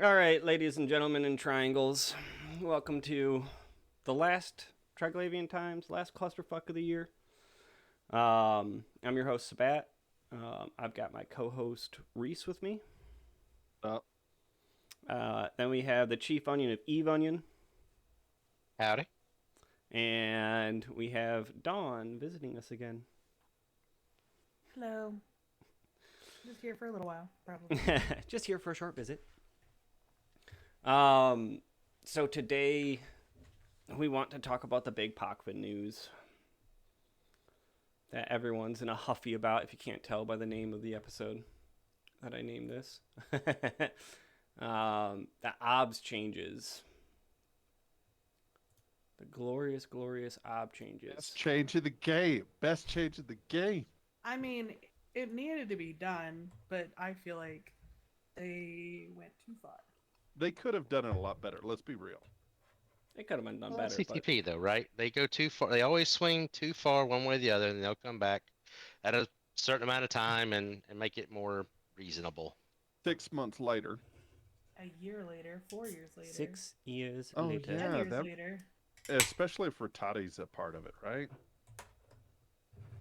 All right, ladies and gentlemen in triangles, welcome to the last Triglavian Times, last clusterfuck of the year. I'm your host, Sabbat. I've got my co host, Reece, with me. Uh, Then we have the chief onion of Eve Onion, Howdy. and we have Dawn visiting us again. Hello. Just here for a little while, probably. Just here for a short visit. Um, so today we want to talk about the big Pochven news that everyone's in a huffy about, if you can't tell by the name of the episode that I named this. The OBS changes. The glorious, glorious OB changes. best change of the game. Best change of the game. I mean, it needed to be done, but I feel like they went too far. They could have done it a lot better. Let's be real. It could have been done Well, better, but CTP though, right? They go too far. They always swing too far one way or the other, and they'll come back at a certain amount of time and make it more reasonable. 6 months later. A year later, 4 years later, 6 years Oh, later. yeah. 10 years that- later. Especially if Rattati's a part of it, right?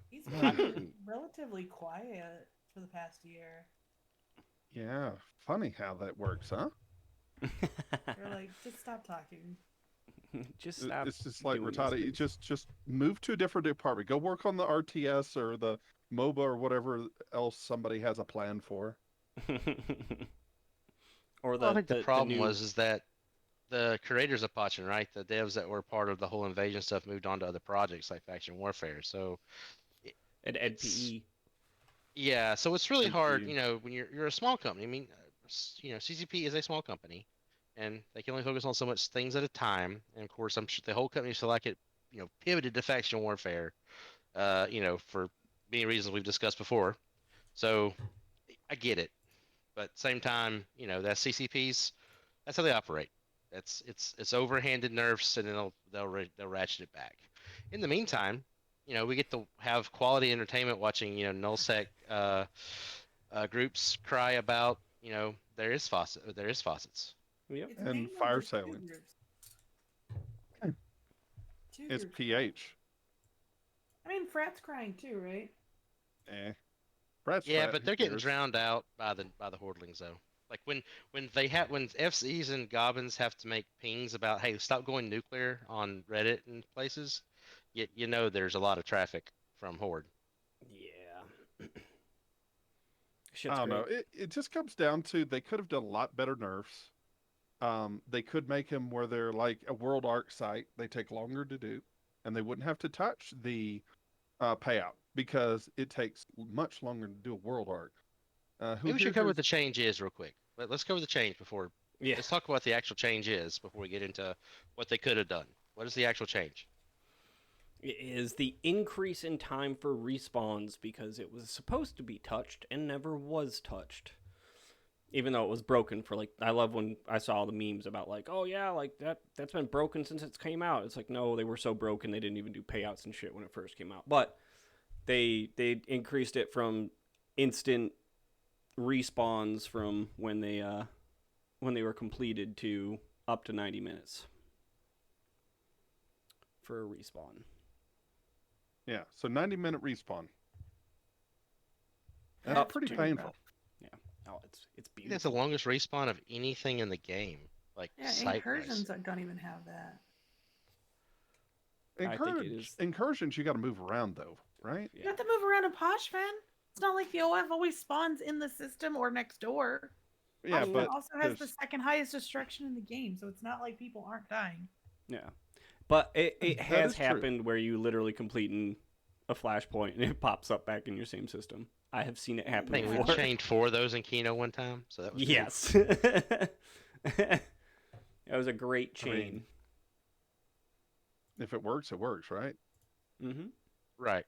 He's been relatively quiet for the past year. Yeah. Funny how that works, huh? They're like, just stop talking. Just stop. It's just like doing this, Rattati. please. Just move to a different department. Go work on the RTS or the MOBA or whatever else somebody has a plan for. Or Well, I think the problem new... was is that the creators of Pochven, right? The devs that were part of the whole invasion stuff moved on to other projects like Faction Warfare. So at it's NPE. yeah, so it's really Thank hard, you. when you're a small company. I mean, CCP is a small company, and they can only focus on so much things at a time. And of course, I'm sure the whole company so like it, pivoted to faction warfare, for many reasons we've discussed before. So I get it, but same time, that's CCP's. That's how they operate. It's overhanded nerfs, and then they'll ratchet it back. In the meantime, we get to have quality entertainment watching, nullsec groups cry about, there is faucets. Yep. It's And mainly fire just two sailing. groups. Two It's groups. PH. I mean, Frat's crying too, right? Eh. Brat's Yeah, frat. but Who they're getting cares? drowned out by the hordlings though. Like when FCs and goblins have to make pings about, hey, stop going nuclear on Reddit and places, there's a lot of traffic from horde. Yeah. I Shit's don't know. great. It just comes down to they could have done a lot better nerfs. They could make them where they're like a world arc site. They take longer to do, and they wouldn't have to touch the payout because it takes much longer to do a world arc. Who Maybe we here should cover what has? the change is real quick. Let's cover the change before. Yeah. Let's talk about what the actual change is before we get into what they could have done. What is the actual change? It is the increase in time for respawns because it was supposed to be touched and never was touched. Even though it was broken for like, I love when I saw the memes about like, oh yeah, like that's been broken since it came out. It's like, no, they were so broken they didn't even do payouts and shit when it first came out. But they increased it from instant respawns from when they were completed to up to 90 minutes for a respawn. Yeah, so 90-minute respawn. That's That's pretty pretty painful. rough. Oh, it's I think that's the beautiful. longest respawn of anything in the game, like Yeah, sight incursions wise. don't even have that. I think it is. Incursions, you got to move around though, right? You have to move around in Pochven. It's not like the OF always spawns in the system or next door. Yeah, Pochven but also has the there's- second highest destruction in the game, so it's not like people aren't dying. Yeah. But it That has is true. happened where you literally completing a flashpoint and it pops up back in your same system. I have seen it I happen think we before. chained 4 of those in Kino one time, so that was good. Yes. That was a great I mean, chain. if it works, it works, right? Mm-hmm. Right.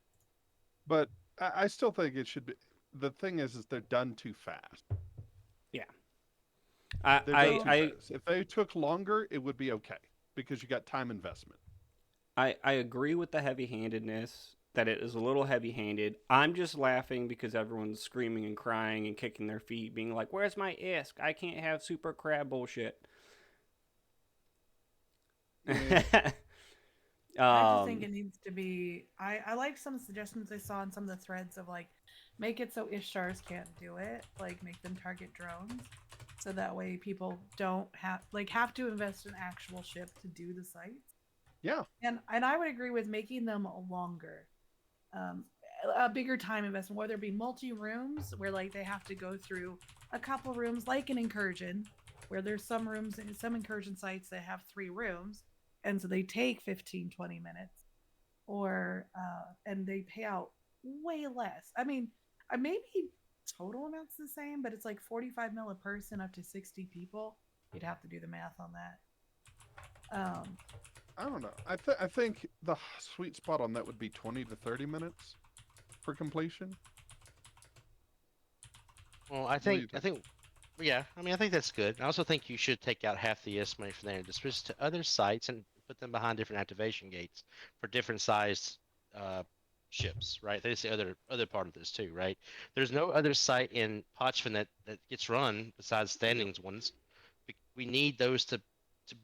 But I still think it should be. The thing is they're done too fast. Yeah. They're done too I fast. If they took longer, it would be okay because you got time investment. I agree with the heavy-handedness that it is a little heavy-handed. I'm just laughing because everyone's screaming and crying and kicking their feet, being like, "Where's my ISK? I can't have super crab bullshit." Yeah. I just think it needs to be. I like some suggestions I saw in some of the threads of like, make it so Ishtars can't do it. Like, make them target drones, so that way people don't have to invest in actual ship to do the sites. Yeah. And I would agree with making them longer, um, a bigger time investment, whether it be multi rooms where like they have to go through a couple rooms, like an incursion, where there's some rooms in some incursion sites that have 3 rooms, and so they take 15-20 minutes, or and they pay out way less. I mean, maybe total amount's the same, but it's like 45 mil a person up to 60 people. You'd have to do the math on that. I don't know. I think the sweet spot on that would be 20 to 30 minutes for completion. Well, What do you yeah. I mean, I think that's good. I also think you should take out half the ISK money from there and disperse to other sites and put them behind different activation gates for different sized ships, right? That's the other part of this too, right? There's no other site in Pochven that gets run besides standings ones. We need those to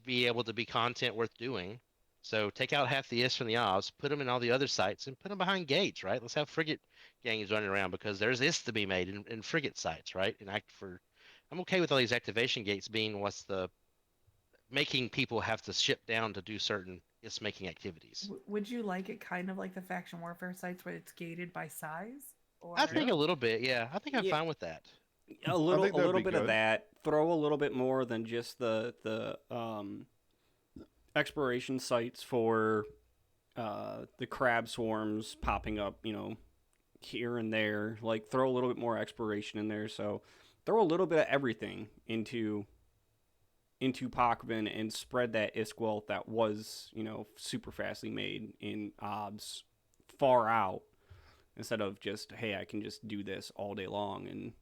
be able to be content worth doing. So take out half the ISK from the ops, put them in all the other sites, and put them behind gates, right? Let's have frigate gangs running around because there's ISK to be made in frigate sites, right? I'm okay with all these activation gates being what's the making people have to ship down to do certain ISK making activities. Would you like it kind of like the faction warfare sites where it's gated by size? Or I think a little bit, yeah. I think I'm Yeah. fine with that. A I little think that'd be bit good. of that. Throw a little bit more than just the exploration sites for the crab swarms popping up, here and there. Like, throw a little bit more exploration in there. So throw a little bit of everything into Pochven and spread that ISK wealth that was, super fastly made in OBS far out, instead of just, hey, I can just do this all day long. And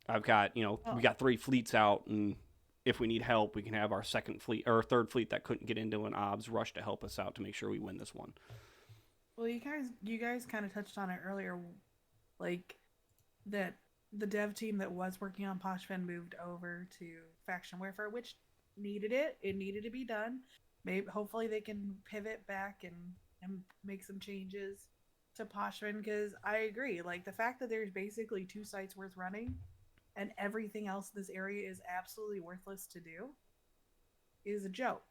I've got, we got 3 fleets out, and if we need help, we can have our second fleet or third fleet that couldn't get into an OBS rush to help us out to make sure we win this one. Well, you guys kind of touched on it earlier, like that the dev team that was working on Pochven moved over to faction warfare, which needed it. It needed to be done. Maybe hopefully they can pivot back and make some changes to Pochven, because I agree. Like, the fact that there's basically 2 sites worth running and everything else in this area is absolutely worthless to do is a joke.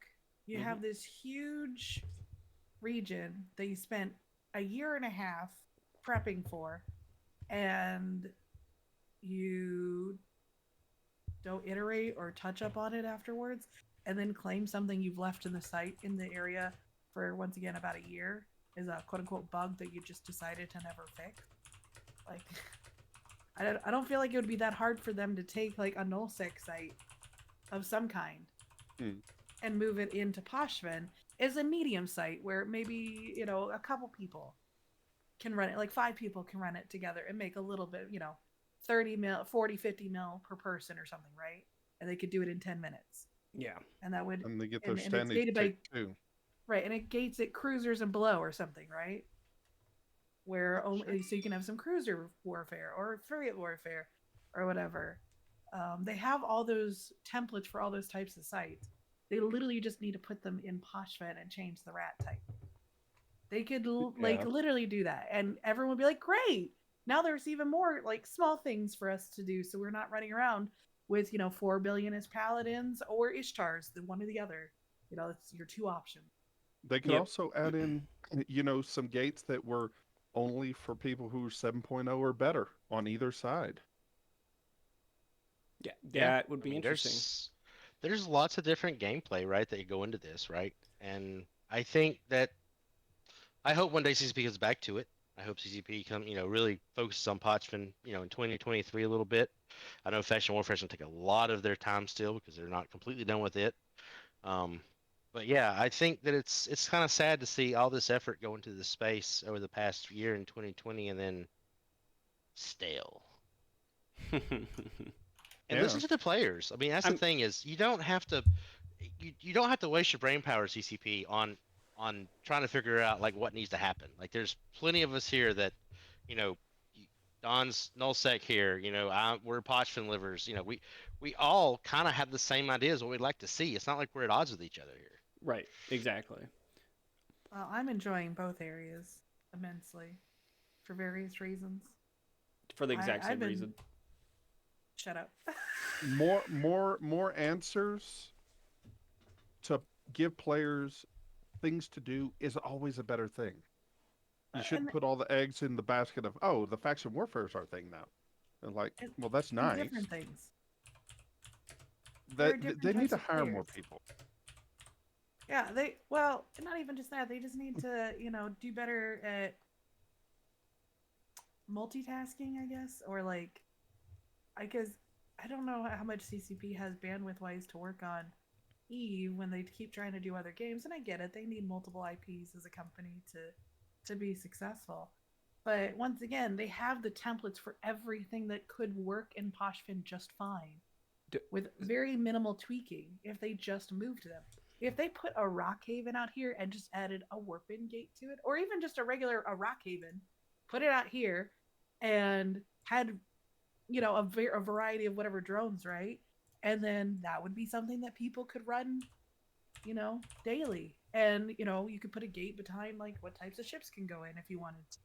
You have this huge region that you spent a year and a half prepping for, and you don't iterate or touch up on it afterwards, and then claim something you've left in the area for, once again, about a year is a quote-unquote bug that you just decided to never fix. Like, I don't feel like it would be that hard for them to take like a nullsec site of some kind and move it into Pochven as a medium site where maybe, a couple people can run it, like 5 people can run it together and make a little bit, 30 mil, 40, 50 mil per person or something, right? And they could do it in 10 minutes. Yeah. And that would, And they get their and it's standings gated by, too. right, and it gates at cruisers and below or something, right? Where only so you can have some cruiser warfare or frigate warfare or whatever. They have all those templates for all those types of sites. They literally just need to put them in Pochven and change the rat type. They could literally do that, and everyone would be like, "Great! Now there's even more like small things for us to do, so we're not running around with 4 billion as paladins or Ishtars, the one or the other. It's your 2 options." They could also add in, some gates that were only for people who are 7.0 or better on either side. Yeah, that would be interesting. There's lots of different gameplay, right, that go into this, right? And I think that I hope one day CCP gets back to it. I hope CCP really focuses on Pochven, in 2023 a little bit. I know Faction Warfare is going to take a lot of their time still because they're not completely done with it. But yeah, I think that it's kind of sad to see all this effort go into the space over the past year in 2020 and then stale. And listen to the players. I mean, that's the thing is you don't have to waste your brain power, CCP, on on trying to figure out like what needs to happen. Like there's plenty of us here that, you know, Don's nullsec here. We're Pochven livers. We all kind of have the same ideas what we'd like to see. It's not like we're at odds with each other here. Right. Exactly. Well, I'm enjoying both areas immensely for various reasons. For the exact I've same been- reason. Shut up. More answers to give players things to do is always a better thing. You shouldn't And- put all the eggs in the basket of, oh, the faction warfare is our thing now. And like, and- well, that's and nice. different things. There are That different they need types to of hire more players. people. Yeah, not even just that. They just need to, do better at multitasking, I guess, or like, because I don't know how much CCP has bandwidth wise to work on Eve when they keep trying to do other games, and I get it. They need multiple IPs as a company to be successful. But once again, they have the templates for everything that could work in Pochven just fine, with very minimal tweaking if they just moved them. If they put a rock haven out here and just added a warping gate to it, or even just a rock haven, put it out here, and had a variety of whatever drones, right? And then that would be something that people could run, daily. And you could put a gate behind like what types of ships can go in if you wanted to.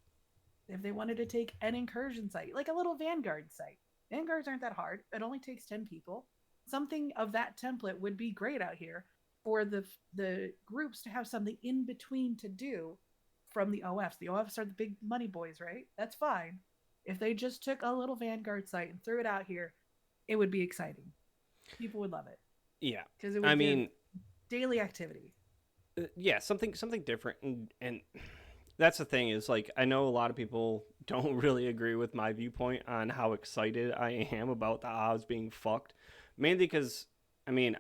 If they wanted to take an incursion site, like a little Vanguard site. Vanguards aren't that hard. It only takes 10 people. Something of that template would be great out here for the groups to have something in between to do from the OFs. The OFs are the big money boys, right? That's fine. If they just took a little Vanguard site and threw it out here, it would be exciting. People would love it. Yeah. Because it would give daily activity. Yeah, something different, and that's the thing is, like, I know a lot of people don't really agree with my viewpoint on how excited I am about the OBS being fucked, mainly because I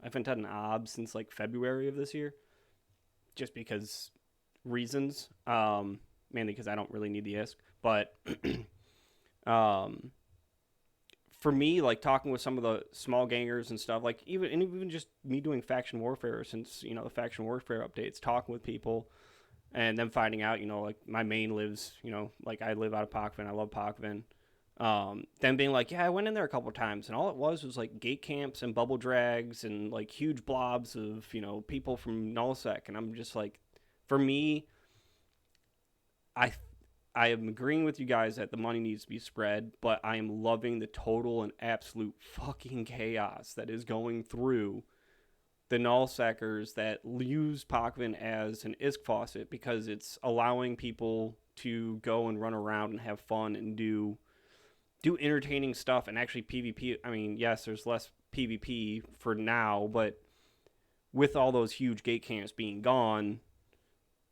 haven't had an OBS since like February of this year, just because reasons, mainly because I don't really need the ISK, but for me, like, talking with some of the small gangers and stuff, like, even just me doing faction warfare since, the faction warfare updates, talking with people and then finding out, like, my main lives, like, I live out of Pochven, I love Pochven. Then being like, yeah, I went in there a couple times, and all it was like gate camps and bubble drags and like huge blobs of, people from nullsec, and I'm just like, for me, I am agreeing with you guys that the money needs to be spread, but I am loving the total and absolute fucking chaos that is going through the nullsecers that use Pochven as an ISK faucet, because it's allowing people to go and run around and have fun and do entertaining stuff and actually PvP. I mean, yes, there's less PvP for now, but with all those huge gate camps being gone,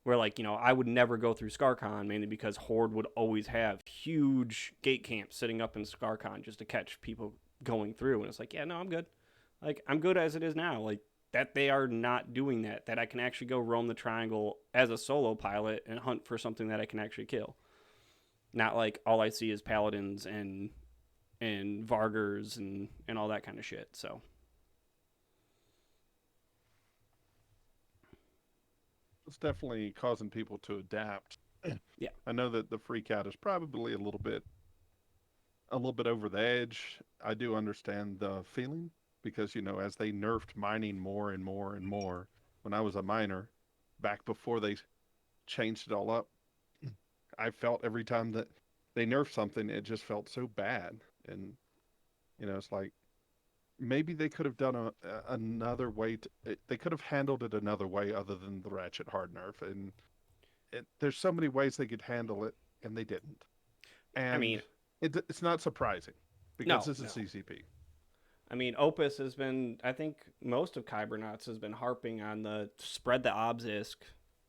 where, like, I would never go through ScarCon, mainly because Horde would always have huge gate camps sitting up in ScarCon just to catch people going through. And it's like, yeah, no, I'm good. Like, I'm good as it is now. Like, that they are not doing that I can actually go roam the triangle as a solo pilot and hunt for something that I can actually kill. Not like all I see is paladins and Vargers and all that kind of shit. So It's definitely causing people to adapt. Yeah. I know that the freak out is probably a little bit over the edge. I do understand the feeling because, as they nerfed mining more and more and more when I was a miner back before they changed it all up, I felt every time that they nerfed something, it just felt so bad. And, it's like, maybe they could have done another way. They could have handled it another way other than the ratchet hard nerf. And there's so many ways they could handle it, and they didn't. And I mean, it's not surprising because No, this is no. CCP. I mean, Opus has been, I think most of Kybernauts has been harping on the spread the obsisk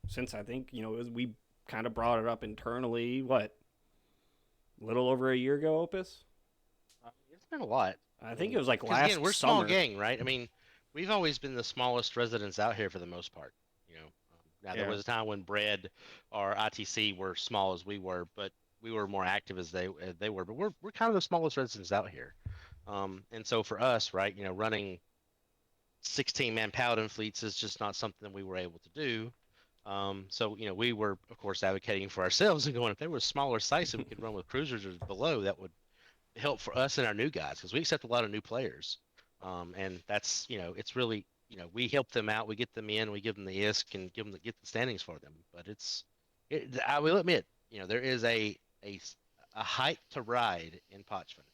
since, I think, we kind of brought it up internally, a little over a year ago, Opus? It's been a lot. I think it was like 'Cause last again, we're a summer. small gang, right? I mean, we've always been the smallest residents out here for the most part. Now there Yeah. was a time when Bread or ITC were small as we were, but we were more active as they were. But we're kind of the smallest residents out here. And so for us, right, running 16-man paladin fleets is just not something we were able to do. So we were of course advocating for ourselves and going, if there were smaller sites that we could run with cruisers or below, that would help for us and our new guys, because we accept a lot of new players. And that's it's really we help them out, we get them in, we give them the ISK and get the standings for them. But I will admit, there is a height to ride in Pochven.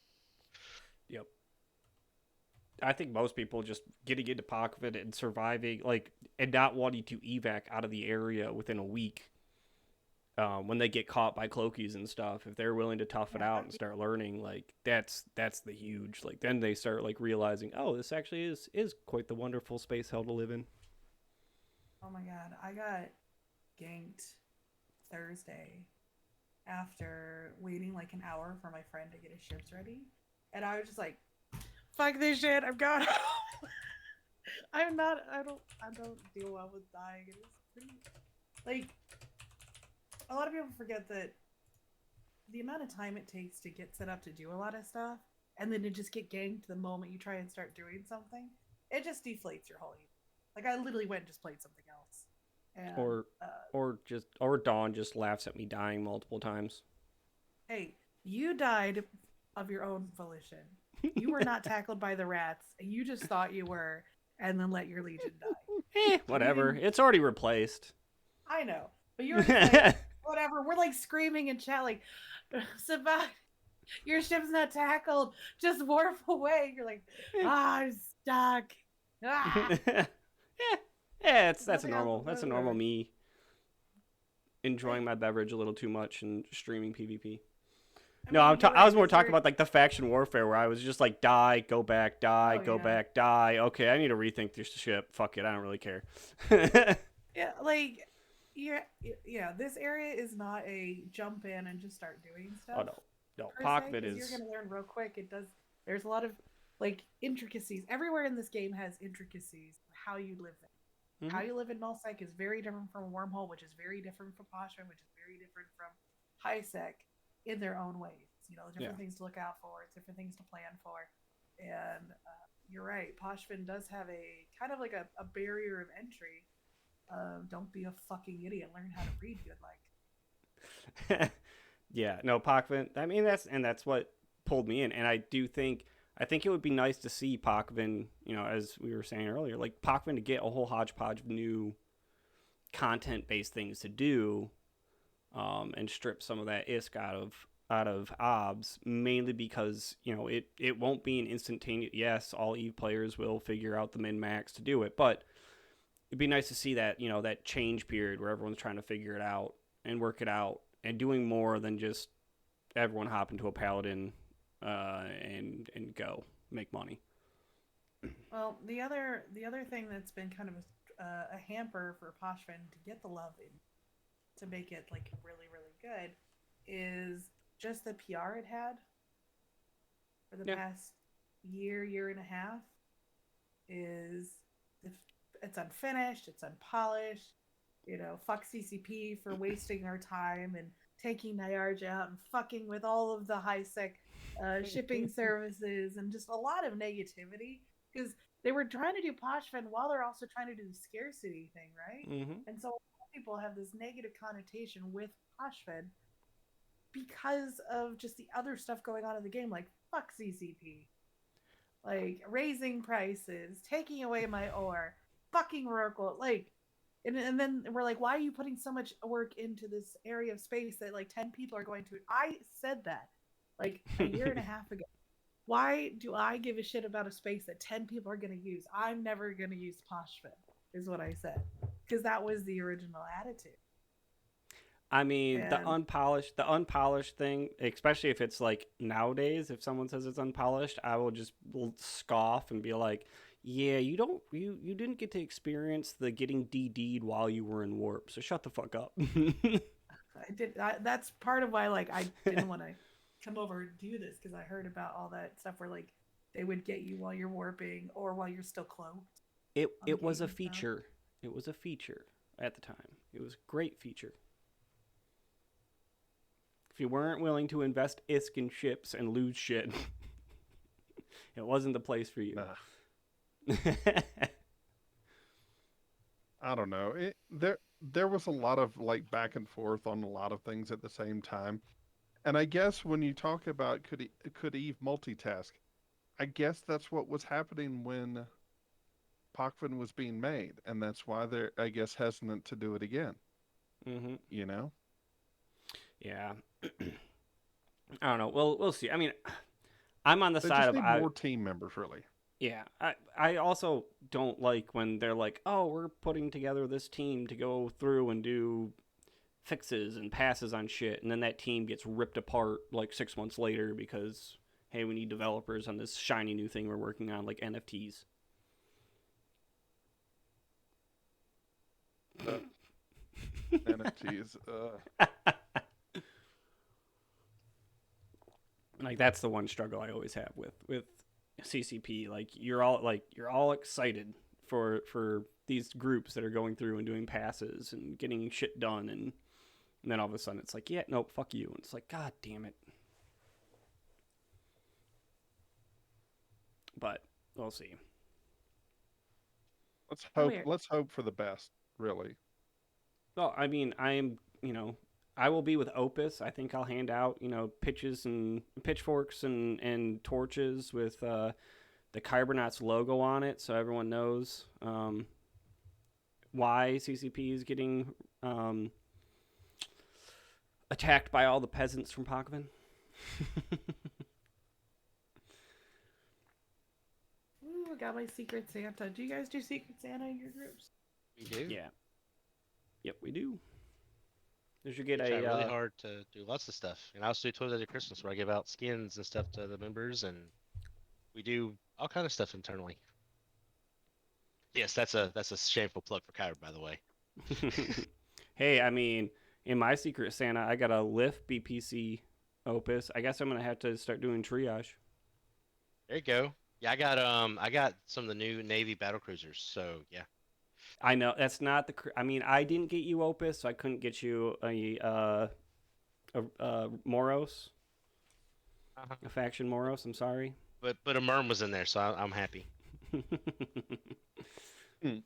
Yep. I think most people just getting into Pochven and surviving, and not wanting to evac out of the area within a week. When they get caught by cloakies and stuff, if they're willing to tough it out and start learning, that's the huge, then they start realizing, oh, this actually is quite the wonderful space hell to live in. Oh my god, I got ganked Thursday after waiting an hour for my friend to get his ships ready, and I was just like, fuck this shit, I'm going home. I don't deal well with dying. It is pretty a lot of people forget that the amount of time it takes to get set up to do a lot of stuff, and then to just get ganked the moment you try and start doing something, it just deflates your whole evening. I literally went and just played something else. And, or Dawn just laughs at me dying multiple times. Hey, you died of your own volition. You were not tackled by the rats. You just thought you were, and then let your legion die. Whatever. It's already replaced. I know, but you're just whatever. We're screaming in chat Sabbat, your ship's not tackled. Just warp away. You're I'm stuck. Ah. That's a normal me enjoying my beverage a little too much and streaming PvP. I was more talking about the faction warfare where I was just die, go back, die, back, die. Okay, I need to rethink this ship. Fuck it, I don't really care. This area is not a jump in and just start doing stuff. Oh no, Pochven is. You're gonna learn real quick. There's a lot of intricacies. Everywhere in this game has intricacies of how you live there. Mm-hmm. How you live in nullsec is very different from Wormhole, which is very different from Pochven, which is very different from Highsec in their own ways. Different things to look out for, different things to plan for. And you're right, Pochven does have a kind of a barrier of entry. Don't be a fucking idiot. Learn how to read good Yeah, no, Pochven. I mean, that's what pulled me in, and I think it would be nice to see Pochven, as we were saying earlier, Pochven to get a whole hodgepodge of new content-based things to do, and strip some of that ISK out of OBS, mainly because, it won't be an instantaneous, yes, all EVE players will figure out the min-max to do it, but it'd be nice to see that, that change period where everyone's trying to figure it out and work it out and doing more than just everyone hop into a paladin and go make money. Well, the other thing that's been kind of a hamper for Pochven to get the love in, to make it really, really good, is just the PR it had for the past year and a half. It's unfinished, it's unpolished. Fuck CCP for wasting our time and taking Nyarja out and fucking with all of the high-sec shipping services, and just a lot of negativity, because they were trying to do Pochven while they're also trying to do the scarcity thing, right? Mm-hmm. And so a lot of people have this negative connotation with Pochven because of just the other stuff going on in the game, fuck CCP, raising prices, taking away my ore, fucking Rorqual, and then we're why are you putting so much work into this area of space that 10 people are going to? I said that a year and a half ago. Why do I give a shit about a space that 10 people are going to use? I'm never going to use Pochven, is what I said, because that was the original attitude. I mean, the unpolished thing, especially if it's nowadays, if someone says it's unpolished, I will just scoff and be yeah, you didn't get to experience the getting DD'd while you were in warp, so shut the fuck up. I did. That's part of why I didn't want to come over and do this, because I heard about all that stuff where they would get you while you're warping or while you're still cloaked. It was a feature. It was a feature at the time. It was a great feature. If you weren't willing to invest ISK in ships and lose shit, it wasn't the place for you. I don't know. There was a lot of like back and forth on a lot of things at the same time. And I guess when you talk about could Eve multitask, I guess that's what was happening when Pochven was being made, and that's why they're, I guess, hesitant to do it again. Mm-hmm. You know, Yeah. I don't know. We'll see. I mean, I'm on the they side just of need more team members, really. yeah. I also don't like when they're like, oh, we're putting together this team to go through and do fixes and passes on shit, and then that team gets ripped apart like 6 months later because hey, we need developers on this shiny new thing we're working on, like NFTs. Uh, NFTs. Like that's the one struggle I always have with CCP. Like you're all excited for these groups that are going through and doing passes and getting shit done, and then all of a sudden it's like, yeah, nope, fuck you. And it's like, god damn it. But we'll see. Let's Oh, hope. weird. Let's hope for the best. Really. Well, I mean, I will be with Opus. I think I'll hand out, pitches and pitchforks and torches with the Cybernauts logo on it, so everyone knows why CCP is getting attacked by all the peasants from Pochven. Ooh, I got my Secret Santa. Do you guys do Secret Santa in your groups? We do. Yeah. Yep, we do. You should We get try a really hard to do lots of stuff, and I also do Toys at Christmas where I give out skins and stuff to the members, and we do all kind of stuff internally. Yes, that's a shameful plug for Kyber, by the way. Hey, I mean, in my Secret Santa, I got a Lift BPC Opus. I guess I'm gonna have to start doing triage. There you go. Yeah, I got some of the new Navy battle cruisers, so yeah. I know that's not the. I mean, I didn't get you Opus, so I couldn't get you a Moros, Uh-huh. a faction Moros. I'm sorry. But a Merm was in there, so I'm happy. Hmm.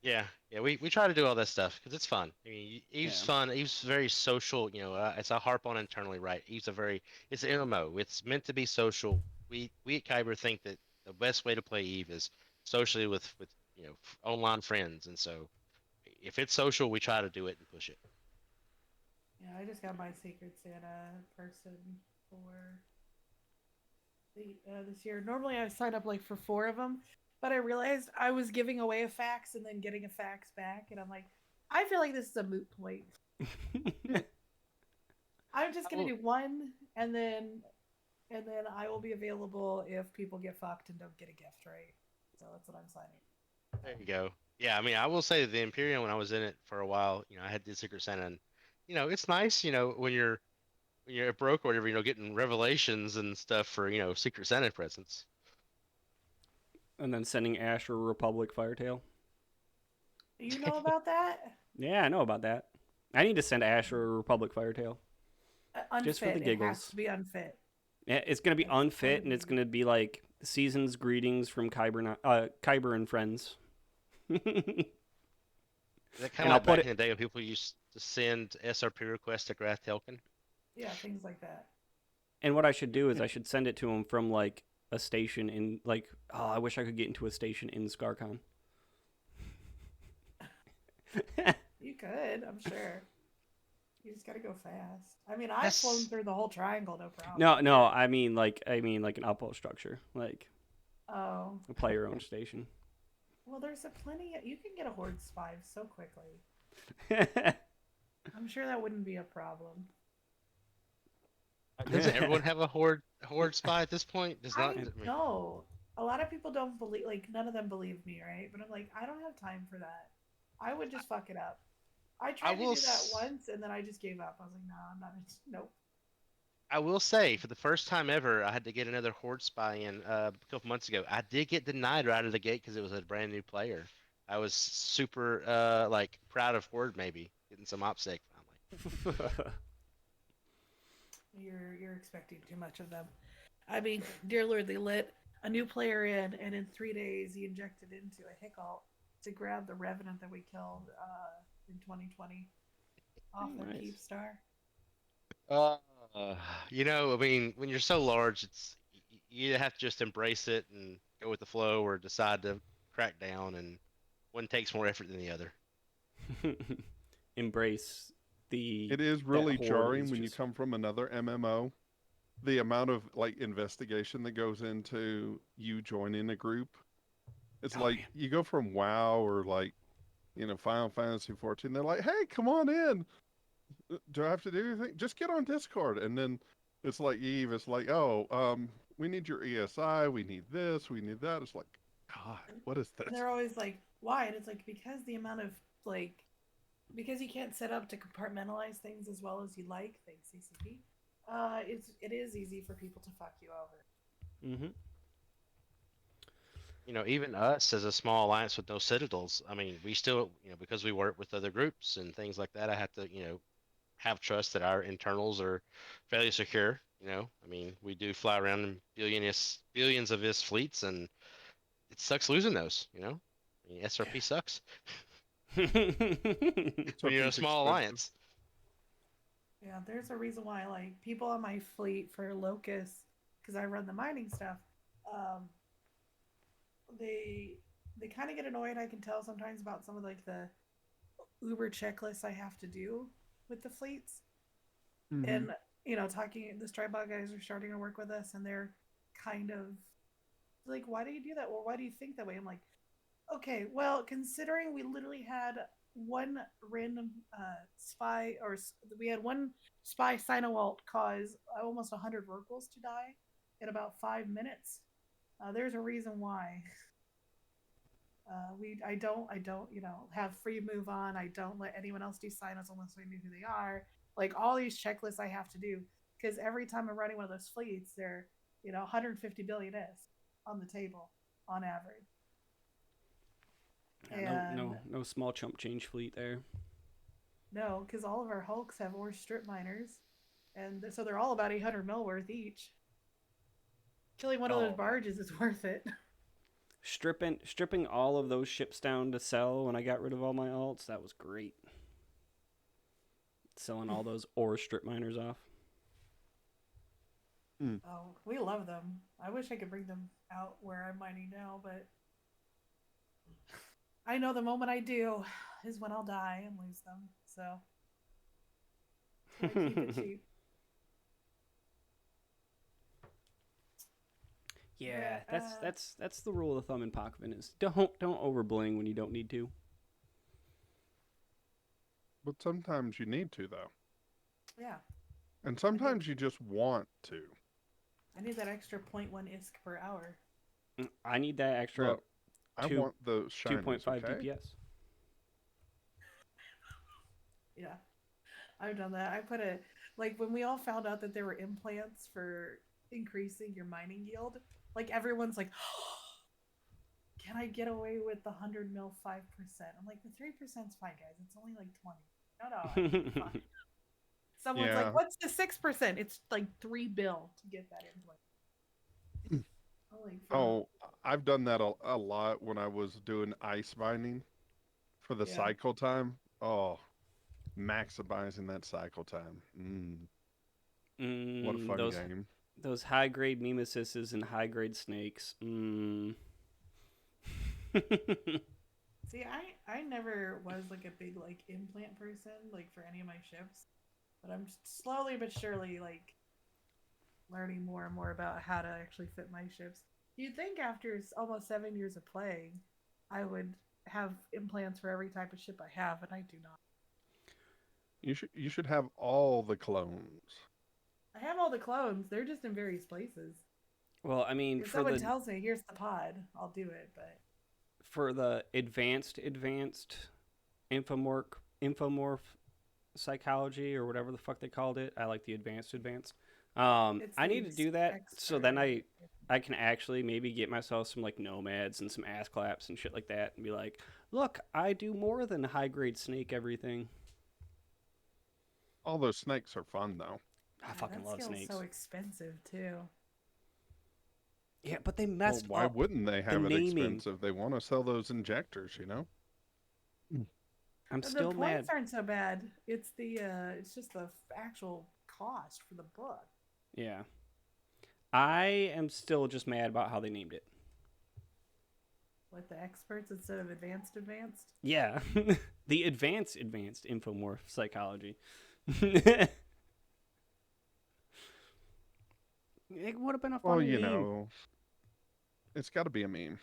Yeah, we try to do all that stuff because it's fun. I mean, Eve's Yeah. fun. Eve's very social. It's a harp on internally, right? It's an MMO. It's meant to be social. We at Kyber think that the best way to play Eve is socially with online friends, and so if it's social, we try to do it and push it. Yeah, I just got my Secret Santa person for this year. Normally, I sign up like for 4 of them, but I realized I was giving away a fax and then getting a fax back, and I'm like, I feel like this is a moot point. I'm just gonna Oh, do one, and then I will be available if people get fucked and don't get a gift, right? So that's what I'm signing. there you go. Yeah, I mean, I will say the Imperium when I was in it for a while, I had the Secret Santa, and it's nice, when you're broke or whatever, getting revelations and stuff for Secret Santa presents. And then sending Ash or Republic Firetail. You know about that? Yeah, I know about that. I need to send Ash or Republic Firetail. Unfit. Just for the It has giggles. to be unfit. Yeah, it's gonna be It's gotta unfit, and it's be- gonna be like season's greetings from Kyber and friends. Is that kind And of I'll like put back it. in the day when people used to send SRP requests to Grath Telkin? Yeah, things like that. And what I should do is I should send it to him from like a station in like. Oh, I wish I could get into a station in Scarcon. You could, I'm sure. You just gotta go fast. I mean, I've Yes. flown through the whole triangle, no problem. No, I mean like an outpost structure, like Oh, a player owned station. well, there's a plenty. You can get a Horde Spy so quickly. I'm sure that wouldn't be a problem. Doesn't everyone have a horde spy at this point? Does not. I know. A lot of people don't believe, like, none of them believe me, right? But I'm like, I don't have time for that. I would just fuck it up. I tried to will do that s- once, and then I just gave up. I was like, no, I'm not. Nope. I will say, for the first time ever, I had to get another horde spy in a couple months ago. I did get denied right out of the gate because it was a brand new player. I was super like proud of horde maybe getting some OPSEC finally. You're expecting too much of them. I mean, dear Lord, they let a new player in, and in 3 days he injected into a Hickle, to grab the Revenant that we killed in 2020 off their Nice. Keep Star. Uh, I mean, when you're so large, you have to just embrace it and go with the flow, or decide to crack down, and one takes more effort than the other. Embrace the It is that really horde jarring is when you just come from another MMO. The amount of like investigation that goes into you joining a group. It's oh like man. you go from WoW or like, Final Fantasy 14. They're like, "Hey, come on in. Do I have to do anything? Just get on Discord." And then it's like Eve. It's like, "Oh, we need your ESI. We need this. We need that." It's like, God, what is And this? they're always like, why? And it's like, because the amount of, like, because you can't set up to compartmentalize things as well as you like, thanks CCP, it is easy for people to fuck you over. Mm-hmm. Even us as a small alliance with no citadels, I mean, we still, because we work with other groups and things like that, I have to, have trust that our internals are fairly secure. I mean, we do fly around in billions of IS fleets, and it sucks losing those. I mean, SRP sucks when you're a SRP's small expensive. alliance. Yeah, there's a reason why, like, people on my fleet for Locust, because I run the mining stuff, um, they they kind of get annoyed. I can tell sometimes about some of like the Uber checklists I have to do with the fleets, Hmm. and talking the Strybot guys are starting to work with us, and they're kind of like, why do you do that? Or why do you think that way? I'm like, okay, well, considering we literally had one random spy, or we had one spy Sinowalt cause almost 100 Rorquals to die in about 5 minutes. There's a reason why. I don't have free move on. I don't let anyone else do sinos unless we knew who they are. Like all these checklists I have to do because every time I'm running one of those fleets, they're 150 billion is on the table on average. Yeah, no, And no small chump change fleet there. no, because all of our hulks have ore strip miners, and so they're all about 800 mil worth each. Killing one of those Oh man, barges is worth it. stripping all of those ships down to sell when I got rid of all my alts. That was great. Selling all those ore strip miners off. Oh, we love them. I wish I could bring them out where I'm mining now, but I know the moment I do is when I'll die and lose them. So I keep it cheap. Yeah, But that's the rule of thumb in Pochven is don't over bling when you don't need to. But sometimes you need to, though. yeah, And I need sometimes you just want to. I need that extra zero point 0.1 ISK per hour. I need that extra Look, I two want those shinies, 2.5 okay? DPS. Yeah, I've done that. I put a like when we all found out that there were implants for increasing your mining yield. Like everyone's like, can I get away with the 100 mil 5%? I'm like, the 3%'s fine, guys. It's only like 20. No, fine. Someone's like, Yeah. what's the 6%? It's like 3 bill to get that implant. I'm like, Oh, I've done that a lot when I was doing ice mining for the yeah. cycle time. Oh, maximizing that cycle time. What a fun Those game. those high grade nemesises and high grade snakes. See, I never was like a big like implant person like for any of my ships, but I'm slowly but surely like learning more and more about how to actually fit my ships. You'd think after almost 7 years of playing, I would have implants for every type of ship I have, and I do not. You should have all the clones. I have all the clones. They're just in various places. Well, I mean, If someone tells me, here's the pod, I'll do it, but for the advanced infomorph psychology or whatever the fuck they called it. I like the advanced. it's I need the to do that so then extra. I can actually maybe get myself some like nomads and some ass claps and shit like that and be like, look, I do more than high grade snake everything. All those snakes are fun, though. I God, fucking that love skill's snakes. so expensive too. Yeah, but they Well, messed why up wouldn't they the have it naming. expensive? They want to sell those injectors, you know? I'm The still mad. points aren't so bad. It's it's just the actual cost for the book. Yeah. I am still just mad about how they named it. Like the experts instead of advanced. Yeah. The advanced infomorph psychology. It would have been a Well, funny you name. know, it's got to be a meme.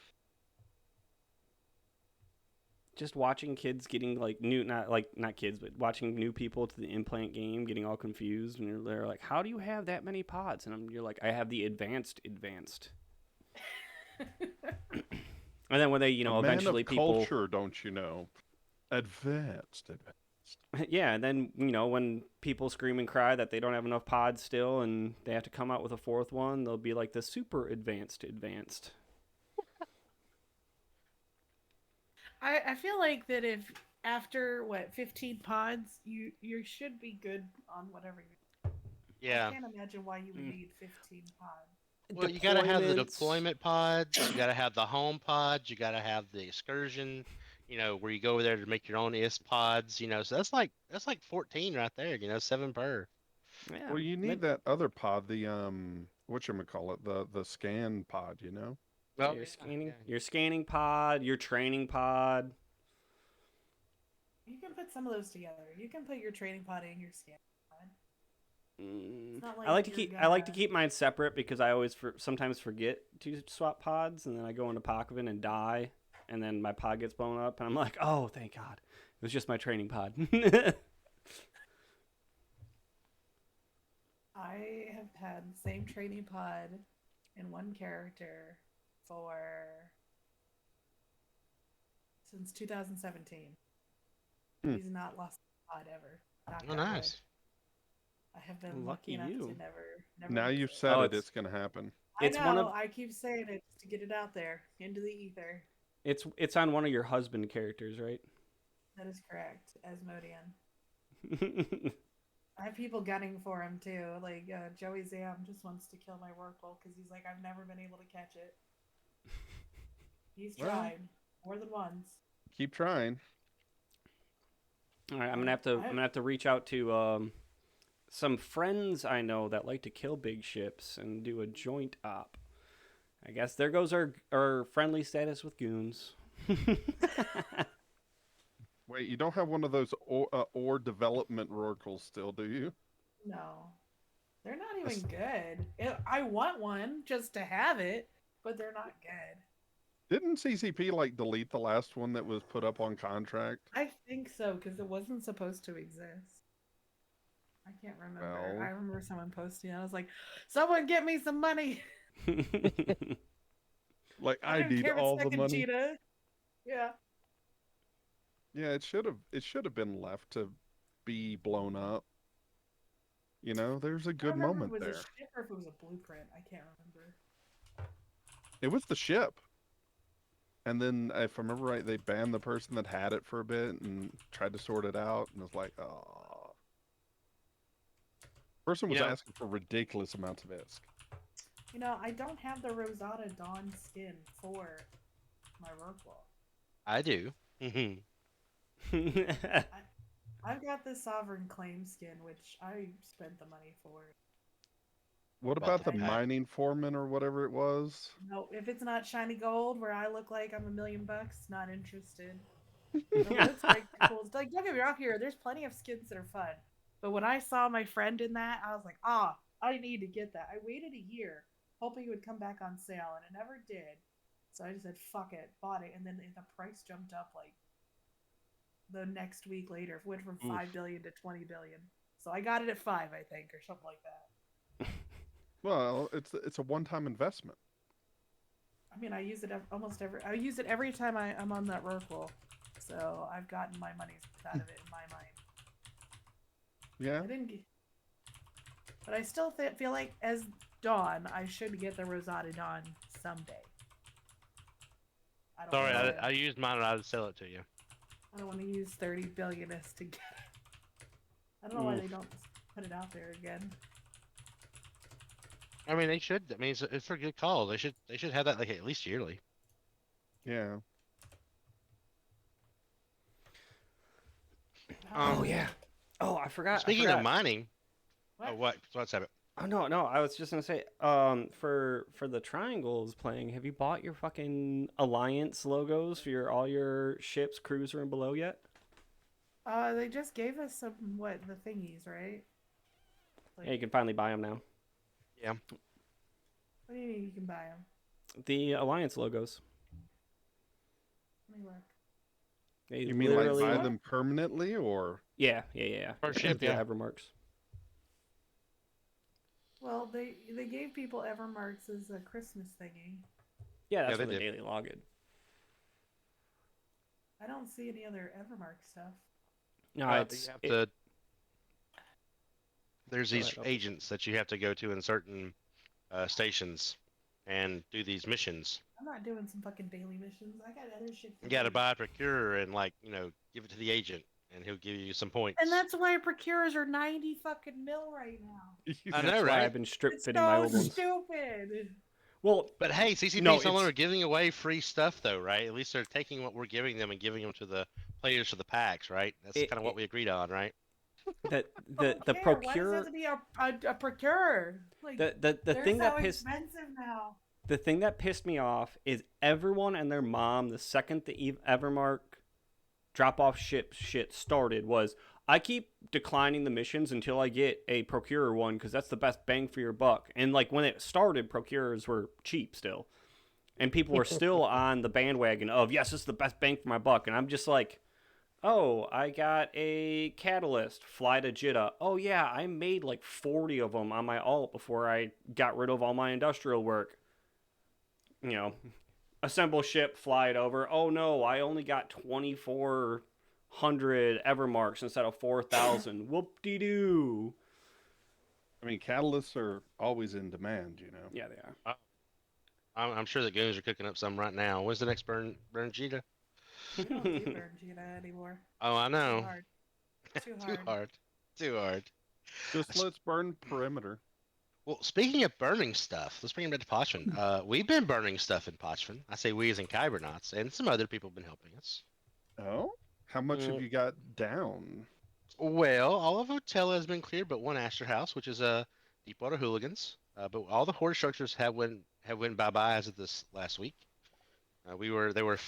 Just watching kids getting like not kids, but watching new people to the implant game getting all confused, and they're like, "How do you have that many pods?" And you're like, "I have the advanced." And then when they, A man eventually of people, culture, don't you know? Advanced. yeah, and then when people scream and cry that they don't have enough pods still, and they have to come out with a fourth one, they'll be like the super advanced. I feel like that if after 15 pods, you should be good on whatever you. Yeah. I can't imagine why you would need 15 pods. Well, you gotta have the Deployments. deployment pods. You gotta have the home pods. You gotta have the excursion. Where you go over there to make your own IS pods. So that's like 14 right there. 7 per. Yeah, Well, you need that other pod, the whatchamacallit, the scan pod, you know? yeah, Oh, your yeah. your scanning pod, your training pod. You can put some of those together. You can put your training pod in your scan pod. It's not I like to you're keep gonna- mine separate because I always sometimes forget to swap pods, and then I go into Pochven and die, and then my pod gets blown up, and I'm like, oh, thank God, it was just my training pod. I have had the same training pod in one character since 2017. He's not lost a pod ever. Oh, nice. I have been Lucky lucky enough you. to never Now miss you've it. said Oh, it's going to happen. I it's know. one of I keep saying it just to get it out there into the ether. it's on one of your husband characters, right? That is correct, Asmodean. I have people gunning for him too. Like Joey Zam just wants to kill my Rorqual because he's like, I've never been able to catch it. He's Well, tried more than once. Keep trying. All right, I'm gonna have to reach out to some friends I know that like to kill big ships and do a joint op. I guess there goes our friendly status with goons. Wait, you don't have one of those ore development Rorquals still, do you? No, they're not even good. I want one just to have it, but they're not good. Didn't CCP like delete the last one that was put up on contract? I think so because it wasn't supposed to exist. I can't remember. Well. I remember someone posting. I was like, "Someone get me some money." Like I don't need care if it's all the second money. Cheetah. Yeah. Yeah, it should have been left to be blown up. There's a I good don't remember moment if it was there. a ship or if it was a blueprint. I can't remember. It was the ship. And then, if I remember right, they banned the person that had it for a bit and tried to sort it out, and it was like, oh. Person was asking for ridiculous amounts of ISK. I don't have the Rosada Dawn skin for my Rorqual. I do. I've got the Sovereign Claim skin, which I spent the money for. What Well, about the I- mining foreman or whatever it was? No, if it's not shiny gold, where I look like I'm $1 million, not interested. It looks like cool. It's like, don't get me wrong here. There's plenty of skins that are fun. But when I saw my friend in that, I was like, I need to get that. I waited a year hoping it would come back on sale, and it never did. So I just said, fuck it, bought it. And then the price jumped up like the next week later. It went from 5 billion to 20 billion. So I got it at 5, I think, or something like that. Well, it's a one-time investment. I mean, I use it I use it every time I'm on that Rorqual. So I've gotten my money's worth out of it in my mind. Yeah. But I still feel like as Dawn, I should get the Rosada Dawn someday. Sorry, I used mine and I'd sell it to you. I don't want to use 30 billionist to get it. I don't know why they don't put it out there again. I mean, they should. I mean, it's for a good cause. They should have that like at least yearly. Yeah. Oh yeah. Oh, I forgot. I Speaking of forgot. mining, What? oh what? What's happening? Oh no. I was just gonna say. For the triangles playing, have you bought your fucking alliance logos for all your ships, cruiser, and below yet? They just gave us some the thingies, right? Yeah, you can finally buy them now. Yeah. What do you mean you can buy them? The alliance logos. Let me look. They You mean like literally. buy them permanently or? Yeah. Per ship, With your yeah. Evermarks. Well, they gave people Evermarks as a Christmas thingy. Yeah, that's they for the did. daily login. I don't see any other Evermark stuff. No, You it's have to. There's Go these ahead, Opus. agents that you have to go to in certain stations and do these missions. I'm not doing some fucking daily missions. I got other shit. You got to buy a procurer and give it to the agent, and he'll give you some points. And that's why procurers are 90 fucking mil right now. I That's know, why right? I've been strip It's fitting my so old ones. stupid. Well, But hey, CCP's No, no it's- longer giving away free stuff, though, right? At least they're taking what we're giving them and giving them to the players for the packs, right? That's kind of what we agreed on, right? the I don't care. Why does it procure have to be a procurer? Like, the they're thing so that pissed expensive now. the thing that pissed me off is everyone and their mom the second the Evermark drop off ship shit started was I keep declining the missions until I get a procurer one because that's the best bang for your buck. And like when it started, procurers were cheap still, and people were still on the bandwagon of yes, this is the best bang for my buck. And I'm just like, oh, I got a catalyst, fly to Jeddah. Oh yeah, I made like 40 of them on my alt before I got rid of all my industrial work. You know, assemble ship, fly it over. Oh no, I only got 2,400 Evermarks instead of 4,000. Whoop-de doo. I mean, catalysts are always in demand, you know. Yeah, they are. I'm sure the goons are cooking up some right now. When's the next burn Cheetah? We don't do burn Gina anymore. Oh, I Too know. hard. Too Too hard. hard. Too hard. Just let's burn perimeter. Well, speaking of burning stuff, let's bring it back to Pochven. We've been burning stuff in Pochven. I say we as in Kybernauts, and some other people have been helping us. Oh? How much have you got down? Well, all of Otella has been cleared, but one Astor House, which is Deepwater Hooligans. But all the horde structures have went bye bye as of this last week. There were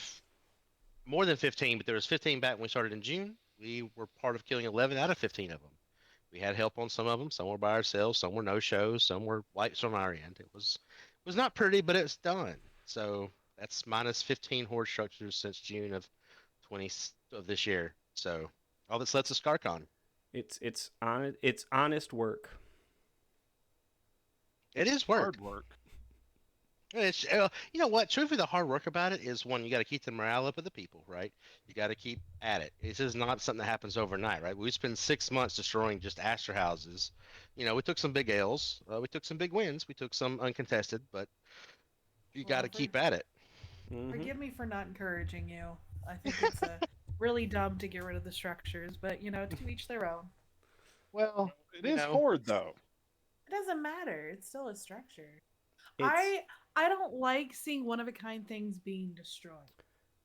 more than 15, but there was 15 back when we started in June. We were part of killing 11 out of 15 of them. We had help on some of them. Some were by ourselves. Some were no shows. Some were wipes from our end. It was not pretty, but it's done. So that's minus 15 horde structures since June of 20 of this year. So all that's left is ScarCon. It's honest work. It is work. Hard work. It's you know what? Truthfully, the hard work about it is one, you got to keep the morale up of the people, right? You got to keep at it. This is not something that happens overnight, right? We spent 6 months destroying just Astor houses. You know, we took some big L's, we took some big wins, we took some uncontested, but you got to keep at it. Forgive me for not encouraging you. I think it's really dumb to get rid of the structures, but to each their own. Well, It is horde, though. It doesn't matter. It's still a structure. It's- I don't like seeing one of a kind things being destroyed.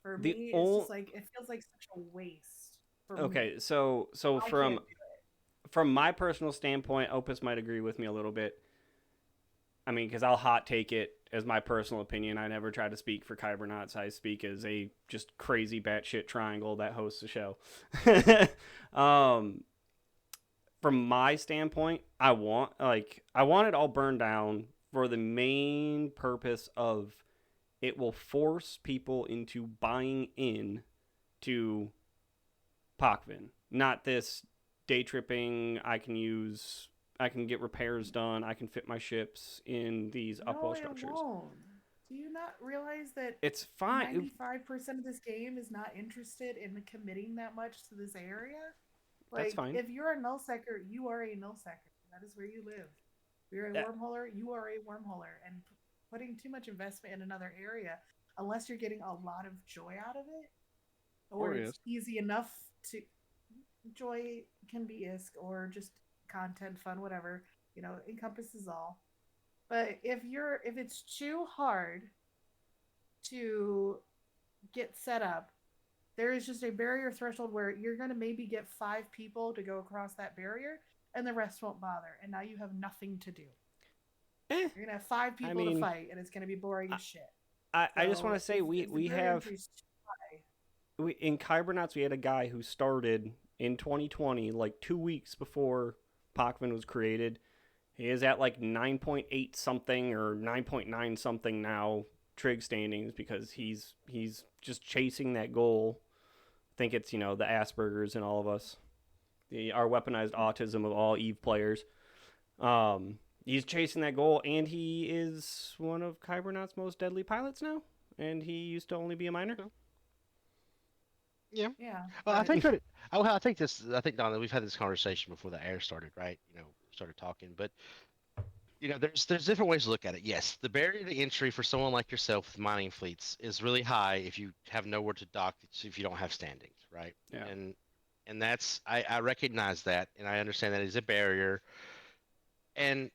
For The me, ol- it's just like it feels like such a waste. For Okay, me. so I can't do it. from my personal standpoint, Opus might agree with me a little bit. I mean, because I'll hot take it as my personal opinion. I never try to speak for Kybernauts. I speak as a just crazy batshit triangle that hosts the show. From my standpoint, I want it all burned down for the main purpose of it will force people into buying in to Pochven. Not this day tripping, I can get repairs done, I can fit my ships in these upwell structures. It won't. Do you not realize that It's fine. 95% of this game is not interested in committing that much to this area? That's fine. If you're a nullseeker, you are a nullseeker. That is where you live. If you're a wormholer, you are a wormholer. And putting too much investment in another area, unless you're getting a lot of joy out of it, or it's easy enough to... Joy can be ISK or just content, fun, whatever. Encompasses all. But if it's too hard to get set up, there is just a barrier threshold where you're going to maybe get 5 people to go across that barrier, and the rest won't bother. And now you have nothing to do. You're going to have 5 people to fight, and it's going to be boring as shit. I just want to say we have in Kybernauts we had a guy who started in 2020, like 2 weeks before Pochven was created. He is at like 9.8 something or 9.9 something now trig standings because he's just chasing that goal. I think it's, the Asperger's in all of us. Our weaponized autism of all EVE players. He's chasing that goal, and he is one of Kybernauts' most deadly pilots now. And he used to only be a minor. Yeah. Yeah. Well, I think Donna, we've had this conversation before the air started, right? Started talking, but there's different ways to look at it. Yes, the barrier to entry for someone like yourself with mining fleets is really high if you have nowhere to dock, if you don't have standings, right? Yeah. And that's I recognize that, and I understand that is a barrier. And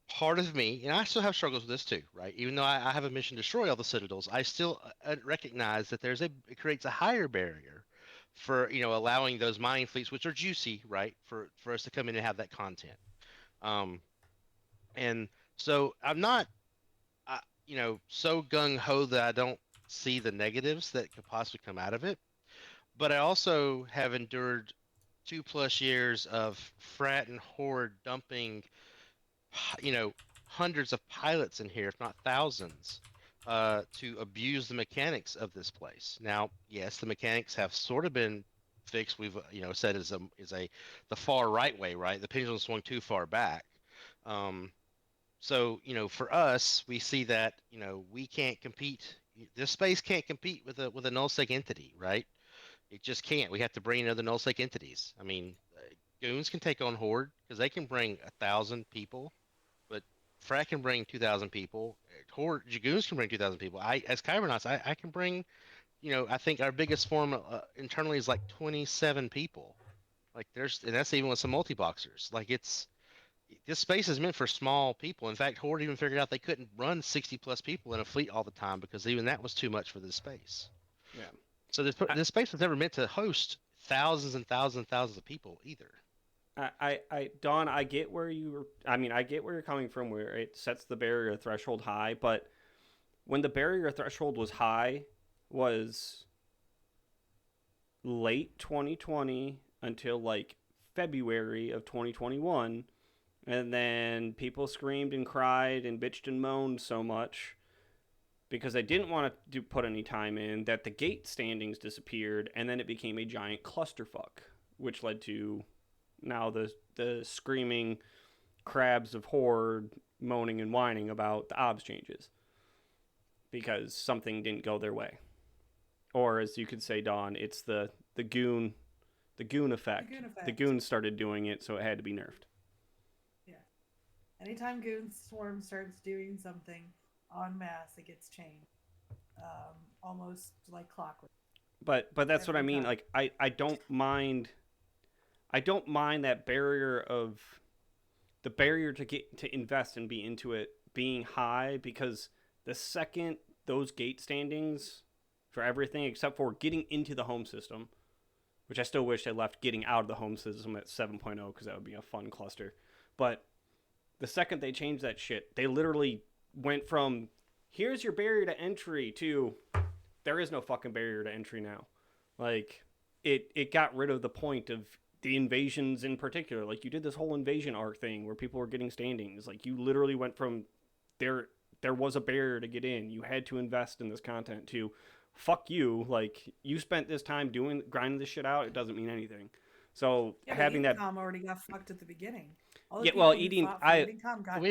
part of me, and I still have struggles with this too, right? Even though I have a mission to destroy all the citadels, I still recognize that it creates a higher barrier for allowing those mining fleets, which are juicy, right, for us to come in and have that content. And so I'm not, so gung ho that I don't see the negatives that could possibly come out of it. But I also have endured 2+ years of frat and horde dumping, hundreds of pilots in here, if not thousands, to abuse the mechanics of this place. Now, yes, the mechanics have sort of been fixed. We've said is the far right way, right? The pendulum swung too far back. So for us, we see that we can't compete. This space can't compete with a nullsec entity, right? It just can't. We have to bring in other nullsec entities. I mean, goons can take on horde because they can bring 1,000 people, but Frat can bring 2,000 people. Horde Dragoons can bring 2,000 people. As Kybernauts, I can bring, I think our biggest form internally is like 27 people. And that's even with some multi-boxers. This space is meant for small people. In fact, Horde even figured out they couldn't run 60+ people in a fleet all the time because even that was too much for this space. Yeah. So this space was never meant to host thousands and thousands and thousands of people either. Don, I get where you're coming from, where it sets the barrier threshold high, but when the barrier threshold was high was late 2020 until like February of 2021, and then people screamed and cried and bitched and moaned so much because they didn't want to put any time in that the gate standings disappeared, and then it became a giant clusterfuck, which led to now the screaming Krabs of Horde moaning and whining about the OBS changes because something didn't go their way. Or as you could say, Dawn, it's the goon effect. The goons started doing it, so it had to be nerfed. Yeah. Anytime Goon Swarm starts doing something en masse, it gets changed. Almost like clockwork. But that's what I mean. Like I don't mind that barrier to get to invest and be into it being high, because the second those gate standings for everything except for getting into the home system, which I still wish they left getting out of the home system at 7.0 because that would be a fun cluster. But the second they changed that shit, they literally went from here's your barrier to entry to there is no fucking barrier to entry now. Like it got rid of the point of the invasions in particular. Like you did this whole invasion arc thing where people were getting standings. Like you literally went from there was a barrier to get in. You had to invest in this content to fuck you. Like you spent this time grinding this shit out. It doesn't mean anything. So having that already got fucked at the beginning. We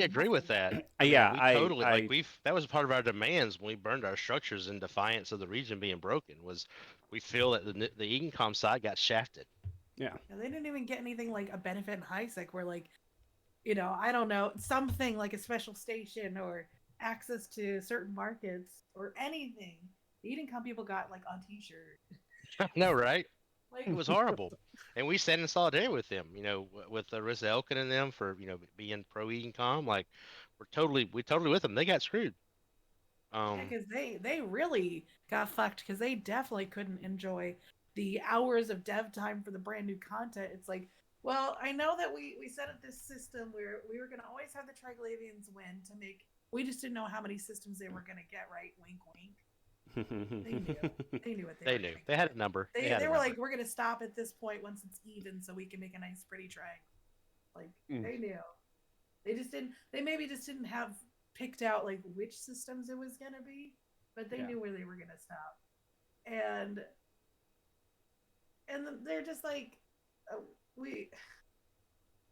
agree with that. That was part of our demands when we burned our structures in defiance of the region being broken. Was we feel that the Econcom side got shafted. Yeah. They didn't even get anything like a benefit in HiSec where I don't know, something like a special station or access to certain markets or anything. The Econcom people got like a t-shirt. No, right? It was horrible. And we stand in solidarity with them, with Rissa Elkin and them for, being pro Econcom. Like, we're totally with them. They got screwed. Because they really got fucked because they definitely couldn't enjoy the hours of dev time for the brand new content. It's like, well, I know that we set up this system where we were going to always have the Triglavians win to make. We just didn't know how many systems they were going to get right. Wink, wink. They knew. They knew what they They were knew. gonna They had a number. They had a were number. like, we're going to stop at this point once it's even so we can make a nice, pretty triangle. Like, they knew. They just didn't. They maybe just didn't have picked out like which systems it was gonna be, but they knew where they were gonna stop, and they're just like,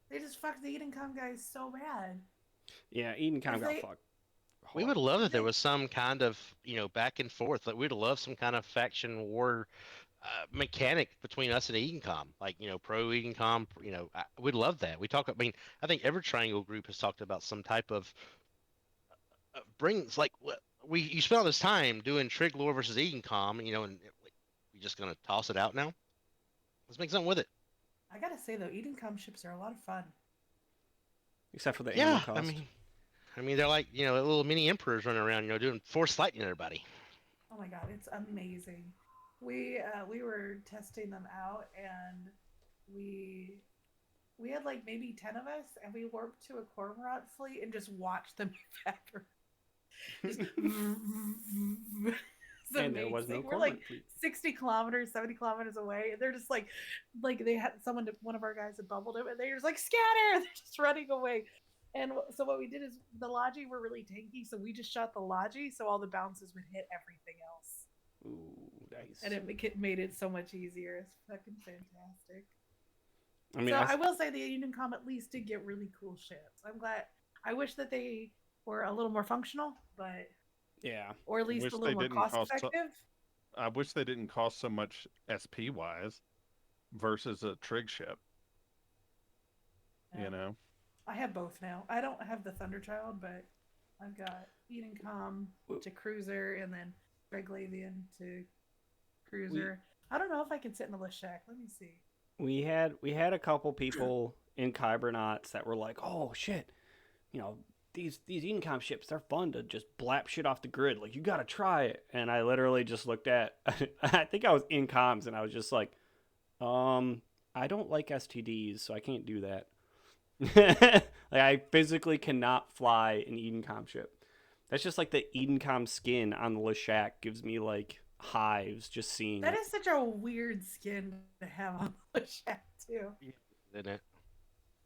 they just fucked the Edencom guys so bad. Yeah, Edencom got fucked. We would love that there was some kind of back and forth. Like we'd love some kind of faction war mechanic between us and Edencom, like pro Edencom. We'd love that. I mean, I think every Triangle group has talked about some type of brings like you spent all this time doing Trig lore versus Edencom, and we just gonna toss it out now. Let's make something with it. I gotta say though, Edencom ships are a lot of fun. Except for the ammo cost. I mean, they're like little mini emperors running around, doing force lightning at everybody. Oh my god, it's amazing. We were testing them out, and we had like maybe 10 of us, and we warped to a Cormorant fleet and just watched them evaporate. And there was no We're like fleet. 60 kilometers, 70 kilometers away, and they're just like they had one of our guys had bubbled him, and they're just like scatter. They're just running away. And so what we did is the Logi were really tanky, so we just shot the Logi, so all the bounces would hit everything else. Ooh, nice. And it made it so much easier. It's fucking fantastic. I mean, so I will say the Edencom at least did get really cool ships. I'm glad. I wish that they were a little more functional, but or at least a little more cost effective. I wish they didn't cost so much SP wise versus a trig ship. Yeah. I have both now. I don't have the Thunderchild, but I've got Edencom to cruiser and then Triglavian to cruiser. I don't know if I can sit in the Leshek. Let me see. We had a couple people in Kybernauts that were like, "Oh shit, these Edencom ships, they're fun to just blap shit off the grid. Like, you gotta try it." And I literally just looked at, I think I was in comms, and I was just like, I don't like STDs, so I can't do that. Like, I physically cannot fly an Edencom ship. That's just like the Edencom skin on the Leshak gives me like hives just seeing that. Is such a weird skin to have on the Leshak too. Isn't it?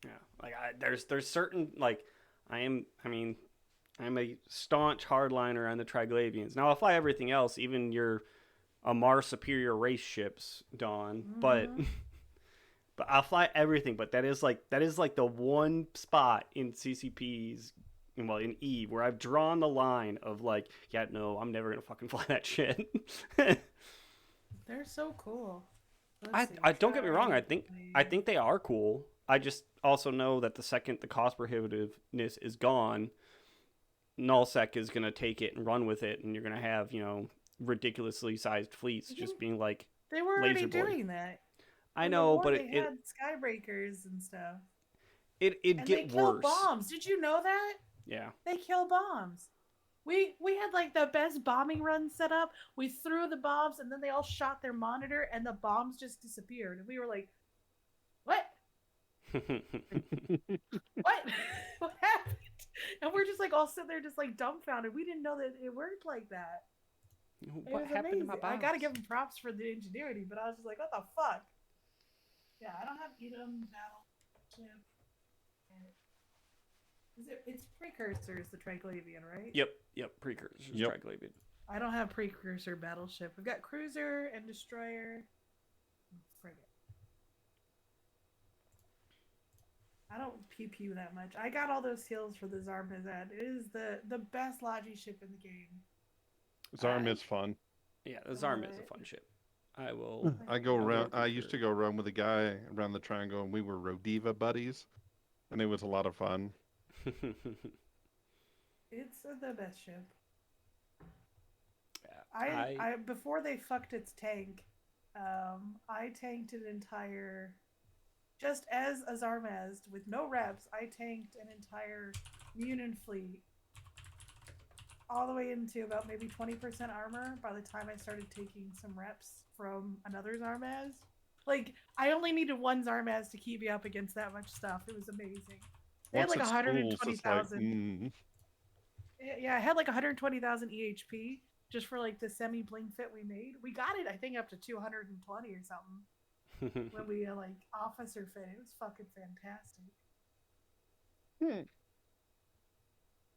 Yeah, like there's certain like I'm a staunch hardliner on the Triglavians. Now I'll fly everything else, even your Amar superior race ships, Dawn, but I'll fly everything. But that is like the one spot in CCP's, well, in Eve, where I've drawn the line of like, yeah, no, I'm never gonna fucking fly that shit. They're so cool. I don't get me wrong. I think they are cool. I just also know that the second the cost prohibitiveness is gone, Nullsec is gonna take it and run with it, and you're gonna have ridiculously sized fleets just being like they were already doing that. I know, but they had skybreakers and stuff. It'd get they kill worse. Bombs. Did you know that? Yeah. They kill bombs. We had like the best bombing run set up. We threw the bombs, and then they all shot their monitor, and the bombs just disappeared. And we were like, "What? What? What happened?" And we're just like all sitting there, just like dumbfounded. We didn't know that it worked like that. What happened to my bombs? I gotta give them props for the ingenuity, but I was just like, "What the fuck?" Yeah, I don't have Edom Battleship. It's Precursor is the Triglavian, right? Yep, Precursor is Triglavian. I don't have Precursor Battleship. I've got Cruiser and Destroyer. Frigate. I don't pew that much. I got all those heals for the Zarmazad. It is the best Logi ship in the game. Zarm is fun. Yeah, the Zarm is a fun ship. I will. I used to go around with a guy around the triangle, and we were Rodiva buddies, and it was a lot of fun. It's the best ship. Yeah, I before they fucked its tank, I tanked an entire, just as a Zarmaz with no reps. I tanked an entire Munin fleet all the way into about maybe 20% armor by the time I started taking some reps from another Zarmaz. Like, I only needed one Zarmaz to keep me up against that much stuff. It was amazing. They had Once like it schools, it's like, 120,000. Yeah, I had like 120,000 EHP just for like the semi bling fit we made. We got it, I think, up to 220 or something when we like officer fit. It was fucking fantastic.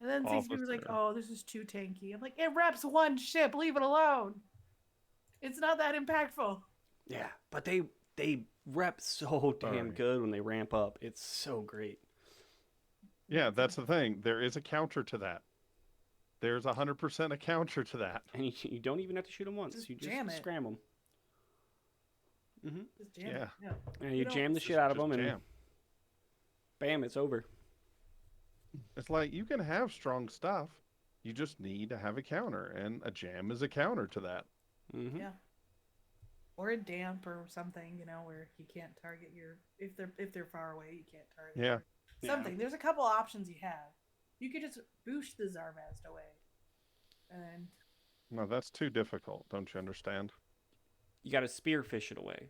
And then CCP was like, Officer. "Oh, this is too tanky." I'm like, "It reps one ship. Leave it alone. It's not that impactful." Yeah, but they rep so damn Sorry. good when they ramp up. It's so great. Yeah, that's the thing. There is a counter to that. There's 100% a counter to that. And you don't even have to shoot them once. Just You just jam it. scram them. Just jam Yeah. it. No. And you don't- jam the Just- shit out of just them, and jam. bam, it's over. It's like you can have strong stuff. You just need to have a counter, and a jam is a counter to that. Mm-hmm. Yeah. Or a damp or something, where you can't target your if they're far away, you can't target. Yeah. Something. There's a couple options you have. You could just boost the Zarmaz away. And No, that's too difficult. Don't you understand? You got to spearfish it away.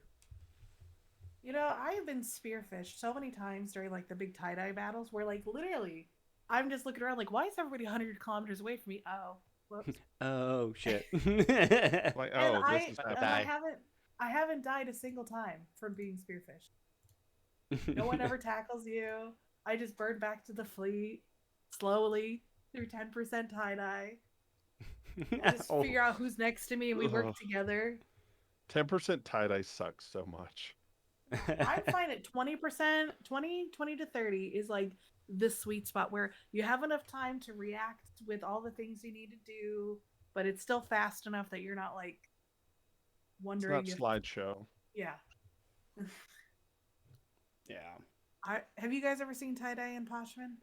I have been spearfished so many times during like the big tie-dye battles where like literally I'm just looking around like, why is everybody 100 kilometers away from me? Oh, whoops. Oh shit. Like, And oh, this is I- happening. I haven't died a single time from being spearfished. No one ever tackles you. I just burn back to the fleet slowly through 10% tie-dye. Just Oh. figure out who's next to me and we work Ugh. together. 10% tie-dye sucks so much. I find it 20%, 20 to 30 is like the sweet spot where you have enough time to react with all the things you need to do, but it's still fast enough that you're not like It's wondering not if slideshow. yeah. Yeah. Have you guys ever seen tie-dye in Pochven?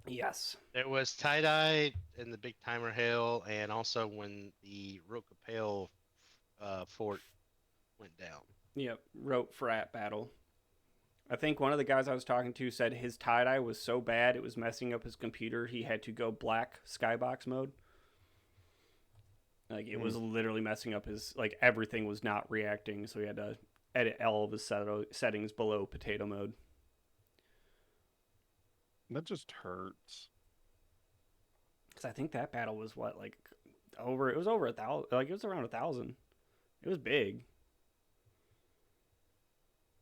Yes. It was tie dye in the big timer hail, and also when the Rokapale fort went down. Yep. Rote frat battle. I think one of the guys I was talking to said his tie-dye was so bad it was messing up his computer. He had to go black skybox mode. Like, it was literally messing up his, like, everything was not reacting, so he had to edit all of his settings below potato mode. That just hurts. Because I think that battle was what, like, it was over 1,000, like, it was around 1,000. It was big.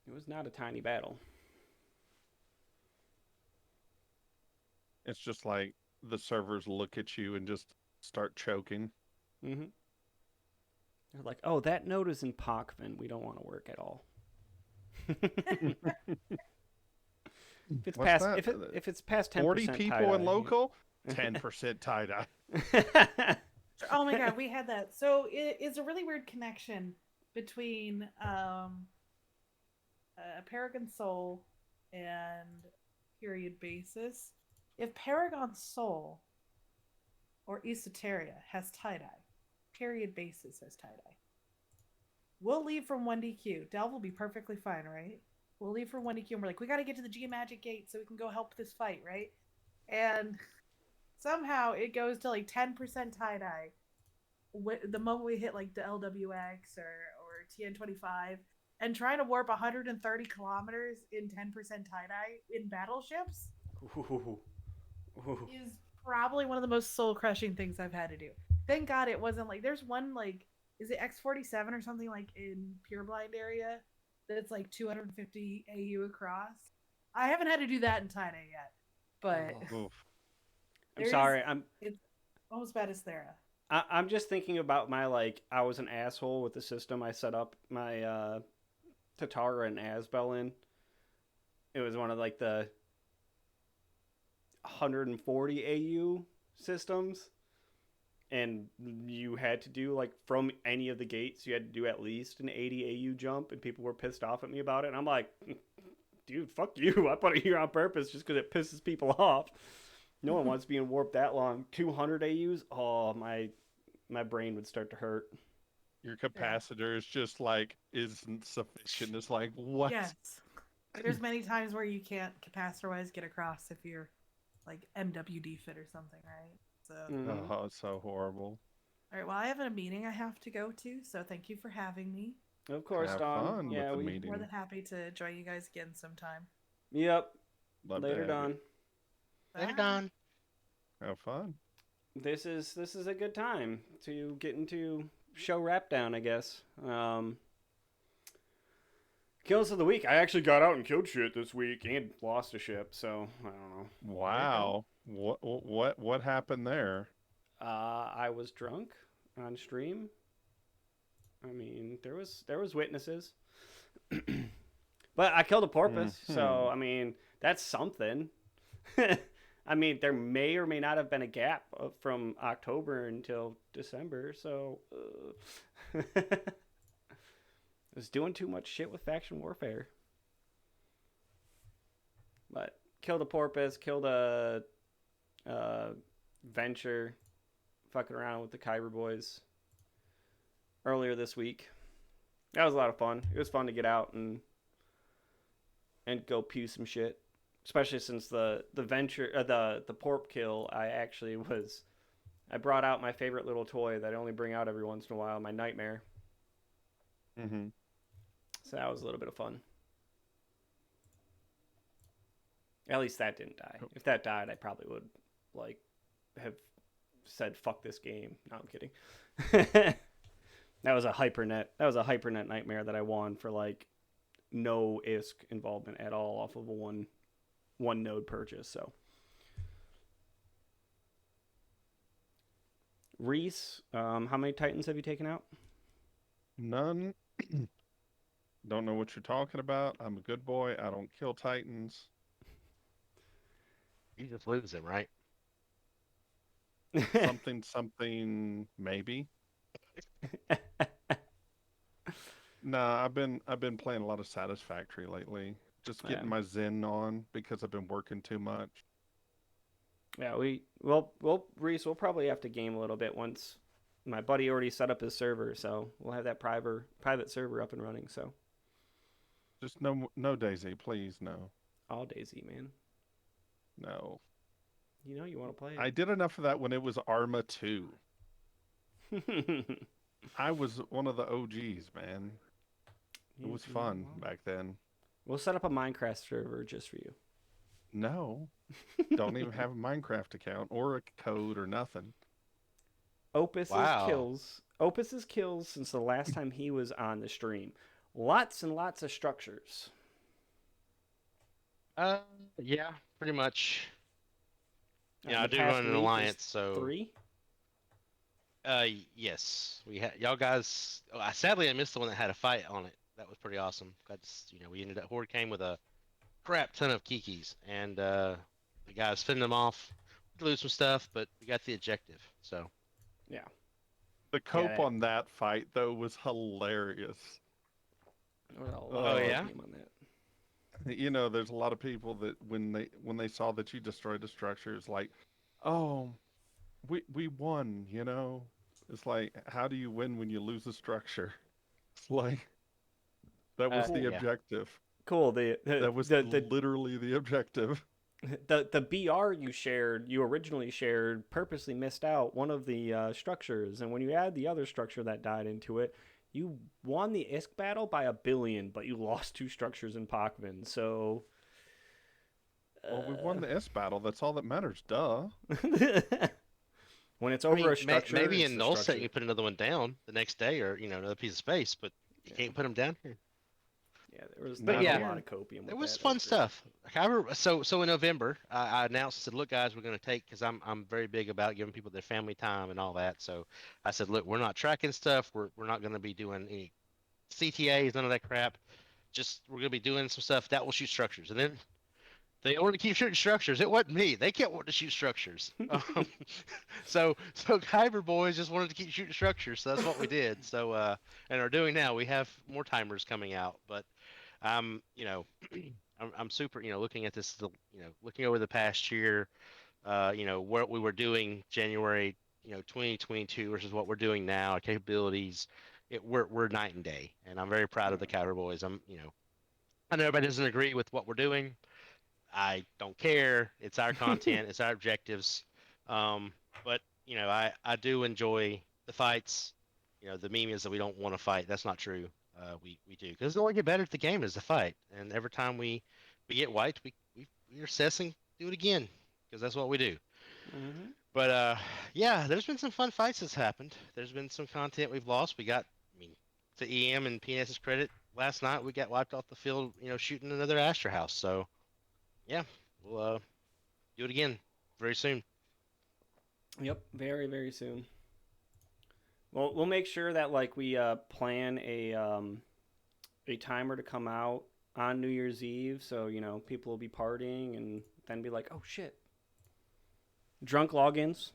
It was not a tiny battle. It's just like the servers look at you and just start choking. Mm-hmm. They're like, oh, that node is in Pochven. We don't want to work at all. If it's What's past, that? if it's past 10%, 40 people tie-dye, in local, 10% tie-dye. Oh my god, we had that. So it's a really weird connection between Paragon Soul and Period Basis. If Paragon Soul or Esoteria has tie-dye, Period Basis has tie-dye. We'll leave from 1DQ. Delve will be perfectly fine, right? We'll leave for 1DQ and we're like, we gotta get to the Geomagic Gate so we can go help this fight, right? And somehow it goes to like 10% tie-dye the moment we hit like the LWX or TN25, and trying to warp 130 kilometers in 10% tie-dye in battleships Ooh. Ooh. is probably one of the most soul-crushing things I've had to do. Thank God it wasn't like, there's one like, is it X47 or something like in Pureblind area that's like 250 AU across? I haven't had to do that in tie-dye yet, but Oof. I'm sorry. it's almost bad as Thera. I'm just thinking about my, like, I was an asshole with the system I set up my Tatara and Asbel in. It was one of, like, the 140 AU systems. And you had to do, like, from any of the gates, you had to do at least an 80 AU jump, and people were pissed off at me about it. And I'm like, dude, fuck you. I put it here on purpose just because it pisses people off. No one wants being warped that long. 200 AUs? Oh, my brain would start to hurt. Your capacitor is just like, isn't sufficient. It's like, what? Yes. There's many times where you can't capacitor-wise get across if you're like MWD fit or something, right? So, Mhm. Oh, it's so horrible. all right. Well, I have a meeting I have to go to, so thank you for having me. Of course, Have Don. fun with Yeah, the we. More than meeting. happy to join you guys again sometime. Yep. Love to Later, have you. Don. Later, Bye. Don. Have fun. This is a good time to get into show wrap down, I guess. Kills of the week. I actually got out and killed shit this week and lost a ship, so I don't know. Wow. What happened there? I was drunk on stream. I mean, there was witnesses, but I killed a porpoise, so Hmm. I mean that's something. I mean, there may or may not have been a gap from October until December, so I was doing too much shit with faction warfare. But killed a porpoise, killed a venture, fucking around with the Kyber boys earlier this week. That was a lot of fun. It was fun to get out and go pew some shit. Especially since the venture the porp kill, I brought out my favorite little toy that I only bring out every once in a while, my nightmare. Hmm. So that was a little bit of fun. At least that didn't die. If that died, I probably would like have said fuck this game. No, I'm kidding. That was a hypernet. That was a hypernet nightmare that I won for like no ISK involvement at all off of a one node purchase. So Reece, how many Titans have you taken out? None. Don't know what you're talking about. I'm a good boy. I don't kill Titans. You just lose him, right? Something, maybe. Nah, I've been playing a lot of Satisfactory lately. Just Yeah, getting my Zen on because I've been working too much. yeah. Reece, we'll probably have to game a little bit once. My buddy already set up his server, so we'll have that private server up and running. So Just no Daisy, please, no. all Daisy, man. No. You know you want to play I did enough of that when it was Arma 2. it. I was one of the OGs, man. It was fun back then. We'll set up a Minecraft server just for you. No, don't even have a Minecraft account or a code or nothing. Wow. Opus's kills since the last time he was on the stream. Lots and lots of structures. Uh, yeah, pretty much. Yeah, I The do past run an week is alliance, so 3. yes, we had y'all guys. Oh, sadly, I missed the one that had a fight on it. That was pretty awesome. We ended up Horde came with a crap ton of kikis, and the guys fending them off. We lose some stuff, but we got the objective. So Yeah. The Yeah, cope on that fight though was hilarious. there was a lot Oh of yeah? copium on that. There's a lot of people that when they saw that you destroyed the structure, it's like, oh, we won. It's like, how do you win when you lose a structure? It's like that was the Cool. yeah. objective. Cool. The That was the literally the objective. the BR you originally shared, purposely missed out one of the structures, and when you add the other structure that died into it, you won the ISK battle by a billion, but you lost 2 structures in Pochven. So, Well, we won the S battle. That's all that matters. Duh. when it's I over mean, a structure, maybe it's in the null set structure. you put another one down the next day, or another piece of space, but you Yeah, can't put them down here. yeah. There was But a yeah, lot of copium there with was that. That was fun great. stuff. However, so in November, I announced, I said, look, guys, we're going to take, because I'm very big about giving people their family time and all that. So I said, look, we're not tracking stuff. We're not going to be doing any CTAs, none of that crap. Just we're going to be doing some stuff that will shoot structures. And then they wanted to keep shooting structures. It wasn't me. They kept wanting to shoot structures. So Kyber boys just wanted to keep shooting structures. So that's what we did. So and are doing now. We have more timers coming out, but I'm I'm super looking at this looking over the past year, what we were doing January 2022 versus what we're doing now, our capabilities. We're night and day, and I'm very proud of the Kyber boys. I know everybody doesn't agree with what we're doing. I don't care. It's our content. It's our objectives. But I do enjoy the fights. The meme is that we don't want to fight. That's not true. We do, because the only get better at the game is the fight. And every time we get wiped, we assess and do it again, because that's what we do. Mm-hmm. But yeah, there's been some fun fights that's happened. There's been some content we've lost. To EM and PNS's credit, last night we got wiped off the field, shooting another Astra House. So yeah, we'll do it again very soon. Yep, very, very soon. Well, we'll make sure that we plan a timer to come out on New Year's Eve, so people will be partying and then be like, "Oh shit!" Drunk logins.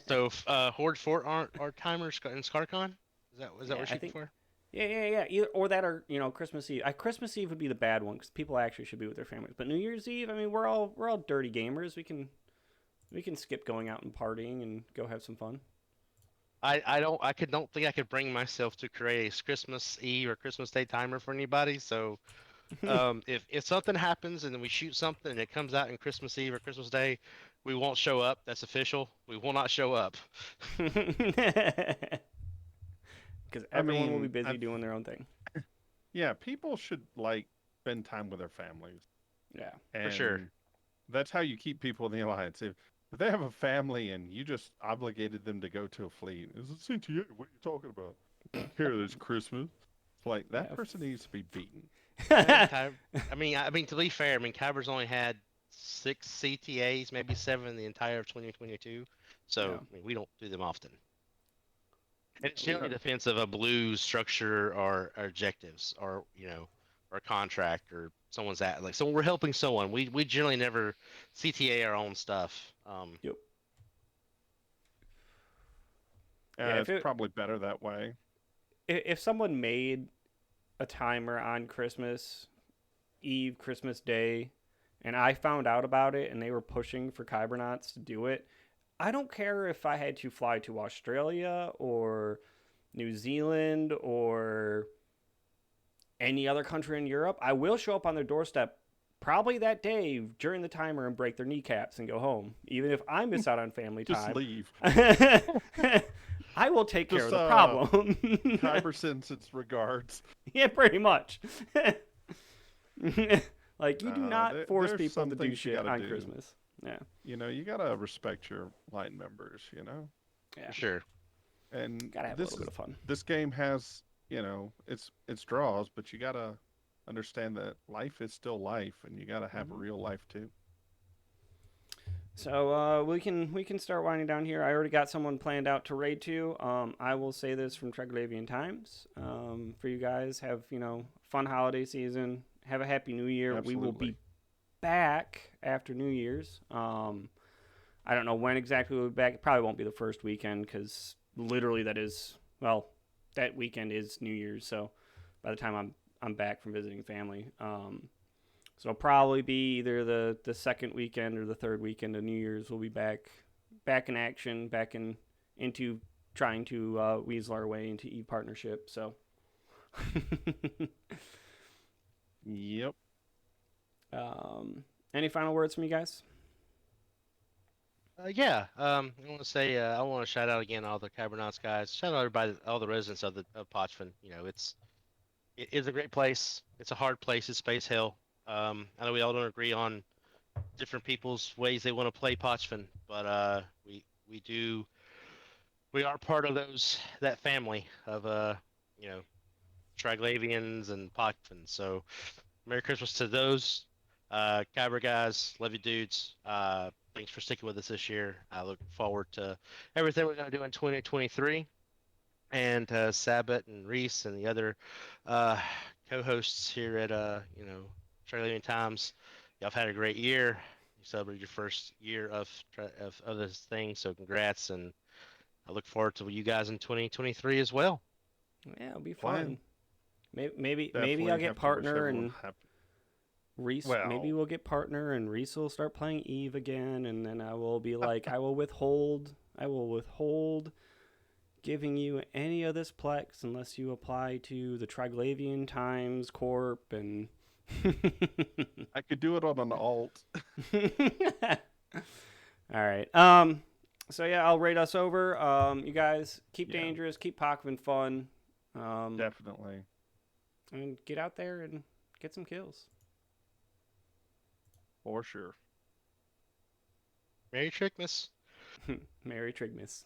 So Horde Fort aren't our timers in ScarCon? Is that what we're shooting for? Yeah. Either or that, or Christmas Eve. Christmas Eve would be the bad one because people actually should be with their families. But New Year's Eve, I mean, we're all dirty gamers. We can skip going out and partying and go have some fun. I don't think I could bring myself to create a Christmas Eve or Christmas Day timer for anybody. So if something happens and then we shoot something and it comes out in Christmas Eve or Christmas Day, we won't show up. That's official. We will not show up. Because everyone will be busy doing their own thing. Yeah, people should spend time with their families. Yeah, and for sure. That's how you keep people in the alliance. If they have a family and you just obligated them to go to a fleet, is it CTA? What are you talking about? Here, there's Christmas. It's like that person needs to be beaten. I mean, to be fair, Kyber's only had 6 CTAs, maybe 7 in the entire of 2022. So we don't do them often. And it's generally defense of a blue structure or objectives, or or a contract, or someone's so we're helping someone. We generally never CTA our own stuff. Yep. It's probably better that way. If someone made a timer on Christmas Eve, Christmas Day, and I found out about it and they were pushing for Kybernauts to do it, I don't care if I had to fly to Australia or New Zealand or any other country in Europe. I will show up on their doorstep probably that day during the timer and break their kneecaps and go home, even if I miss out on family time. Just leave. I will take care of the problem. Kyber sends its regards. Yeah, pretty much. You do not force people to do shit on Christmas. Yeah. You gotta respect your line members. Yeah, for sure. And gotta have a little bit of fun. This game has, its draws, but you gotta understand that life is still life, and you gotta have a real life too. So we can start winding down here. I already got someone planned out to raid to. I will say this from Triglavian Times. For you guys, have fun holiday season. Have a happy New Year. Absolutely. We will be back after New Year's. I don't know when exactly we'll be back. It probably won't be the first weekend because literally that weekend is New Year's. So by the time I'm back from visiting family, so it'll probably be either the second weekend or the third weekend of New Year's. We'll be back in action, into trying to weasel our way into Eve partnership. So. Yep. Any final words from you guys? Yeah. I want to say I want to shout out again all the Kybernauts guys. Shout out everybody, all the residents of Pochven. It is a great place. It's a hard place. It's space hell. I know we all don't agree on different people's ways they want to play Pochven, but we are part of that family of Triglavians and Pochven. So Merry Christmas to those. Kyber guys, love you dudes. Thanks for sticking with us this year. I look forward to everything we're going to do in 2023. And Sabbat and Reece and the other co-hosts here at Triglavian Times. Y'all have had a great year. You celebrated your first year of this thing, so congrats, and I look forward to you guys in 2023 as well. Yeah, it'll be fun. Maybe I'll get partner and Reece. Well, maybe we'll get partner and Reece will start playing Eve again, and then I will be like, I will withhold giving you any of this Plex unless you apply to the Triglavian Times Corp and I could do it on an alt. All right. So yeah, I'll rate us over. You guys keep Yeah. dangerous, keep Pochven fun. Definitely. And get out there and get some kills. For sure. Merry Trickmas. Merry Trigmas.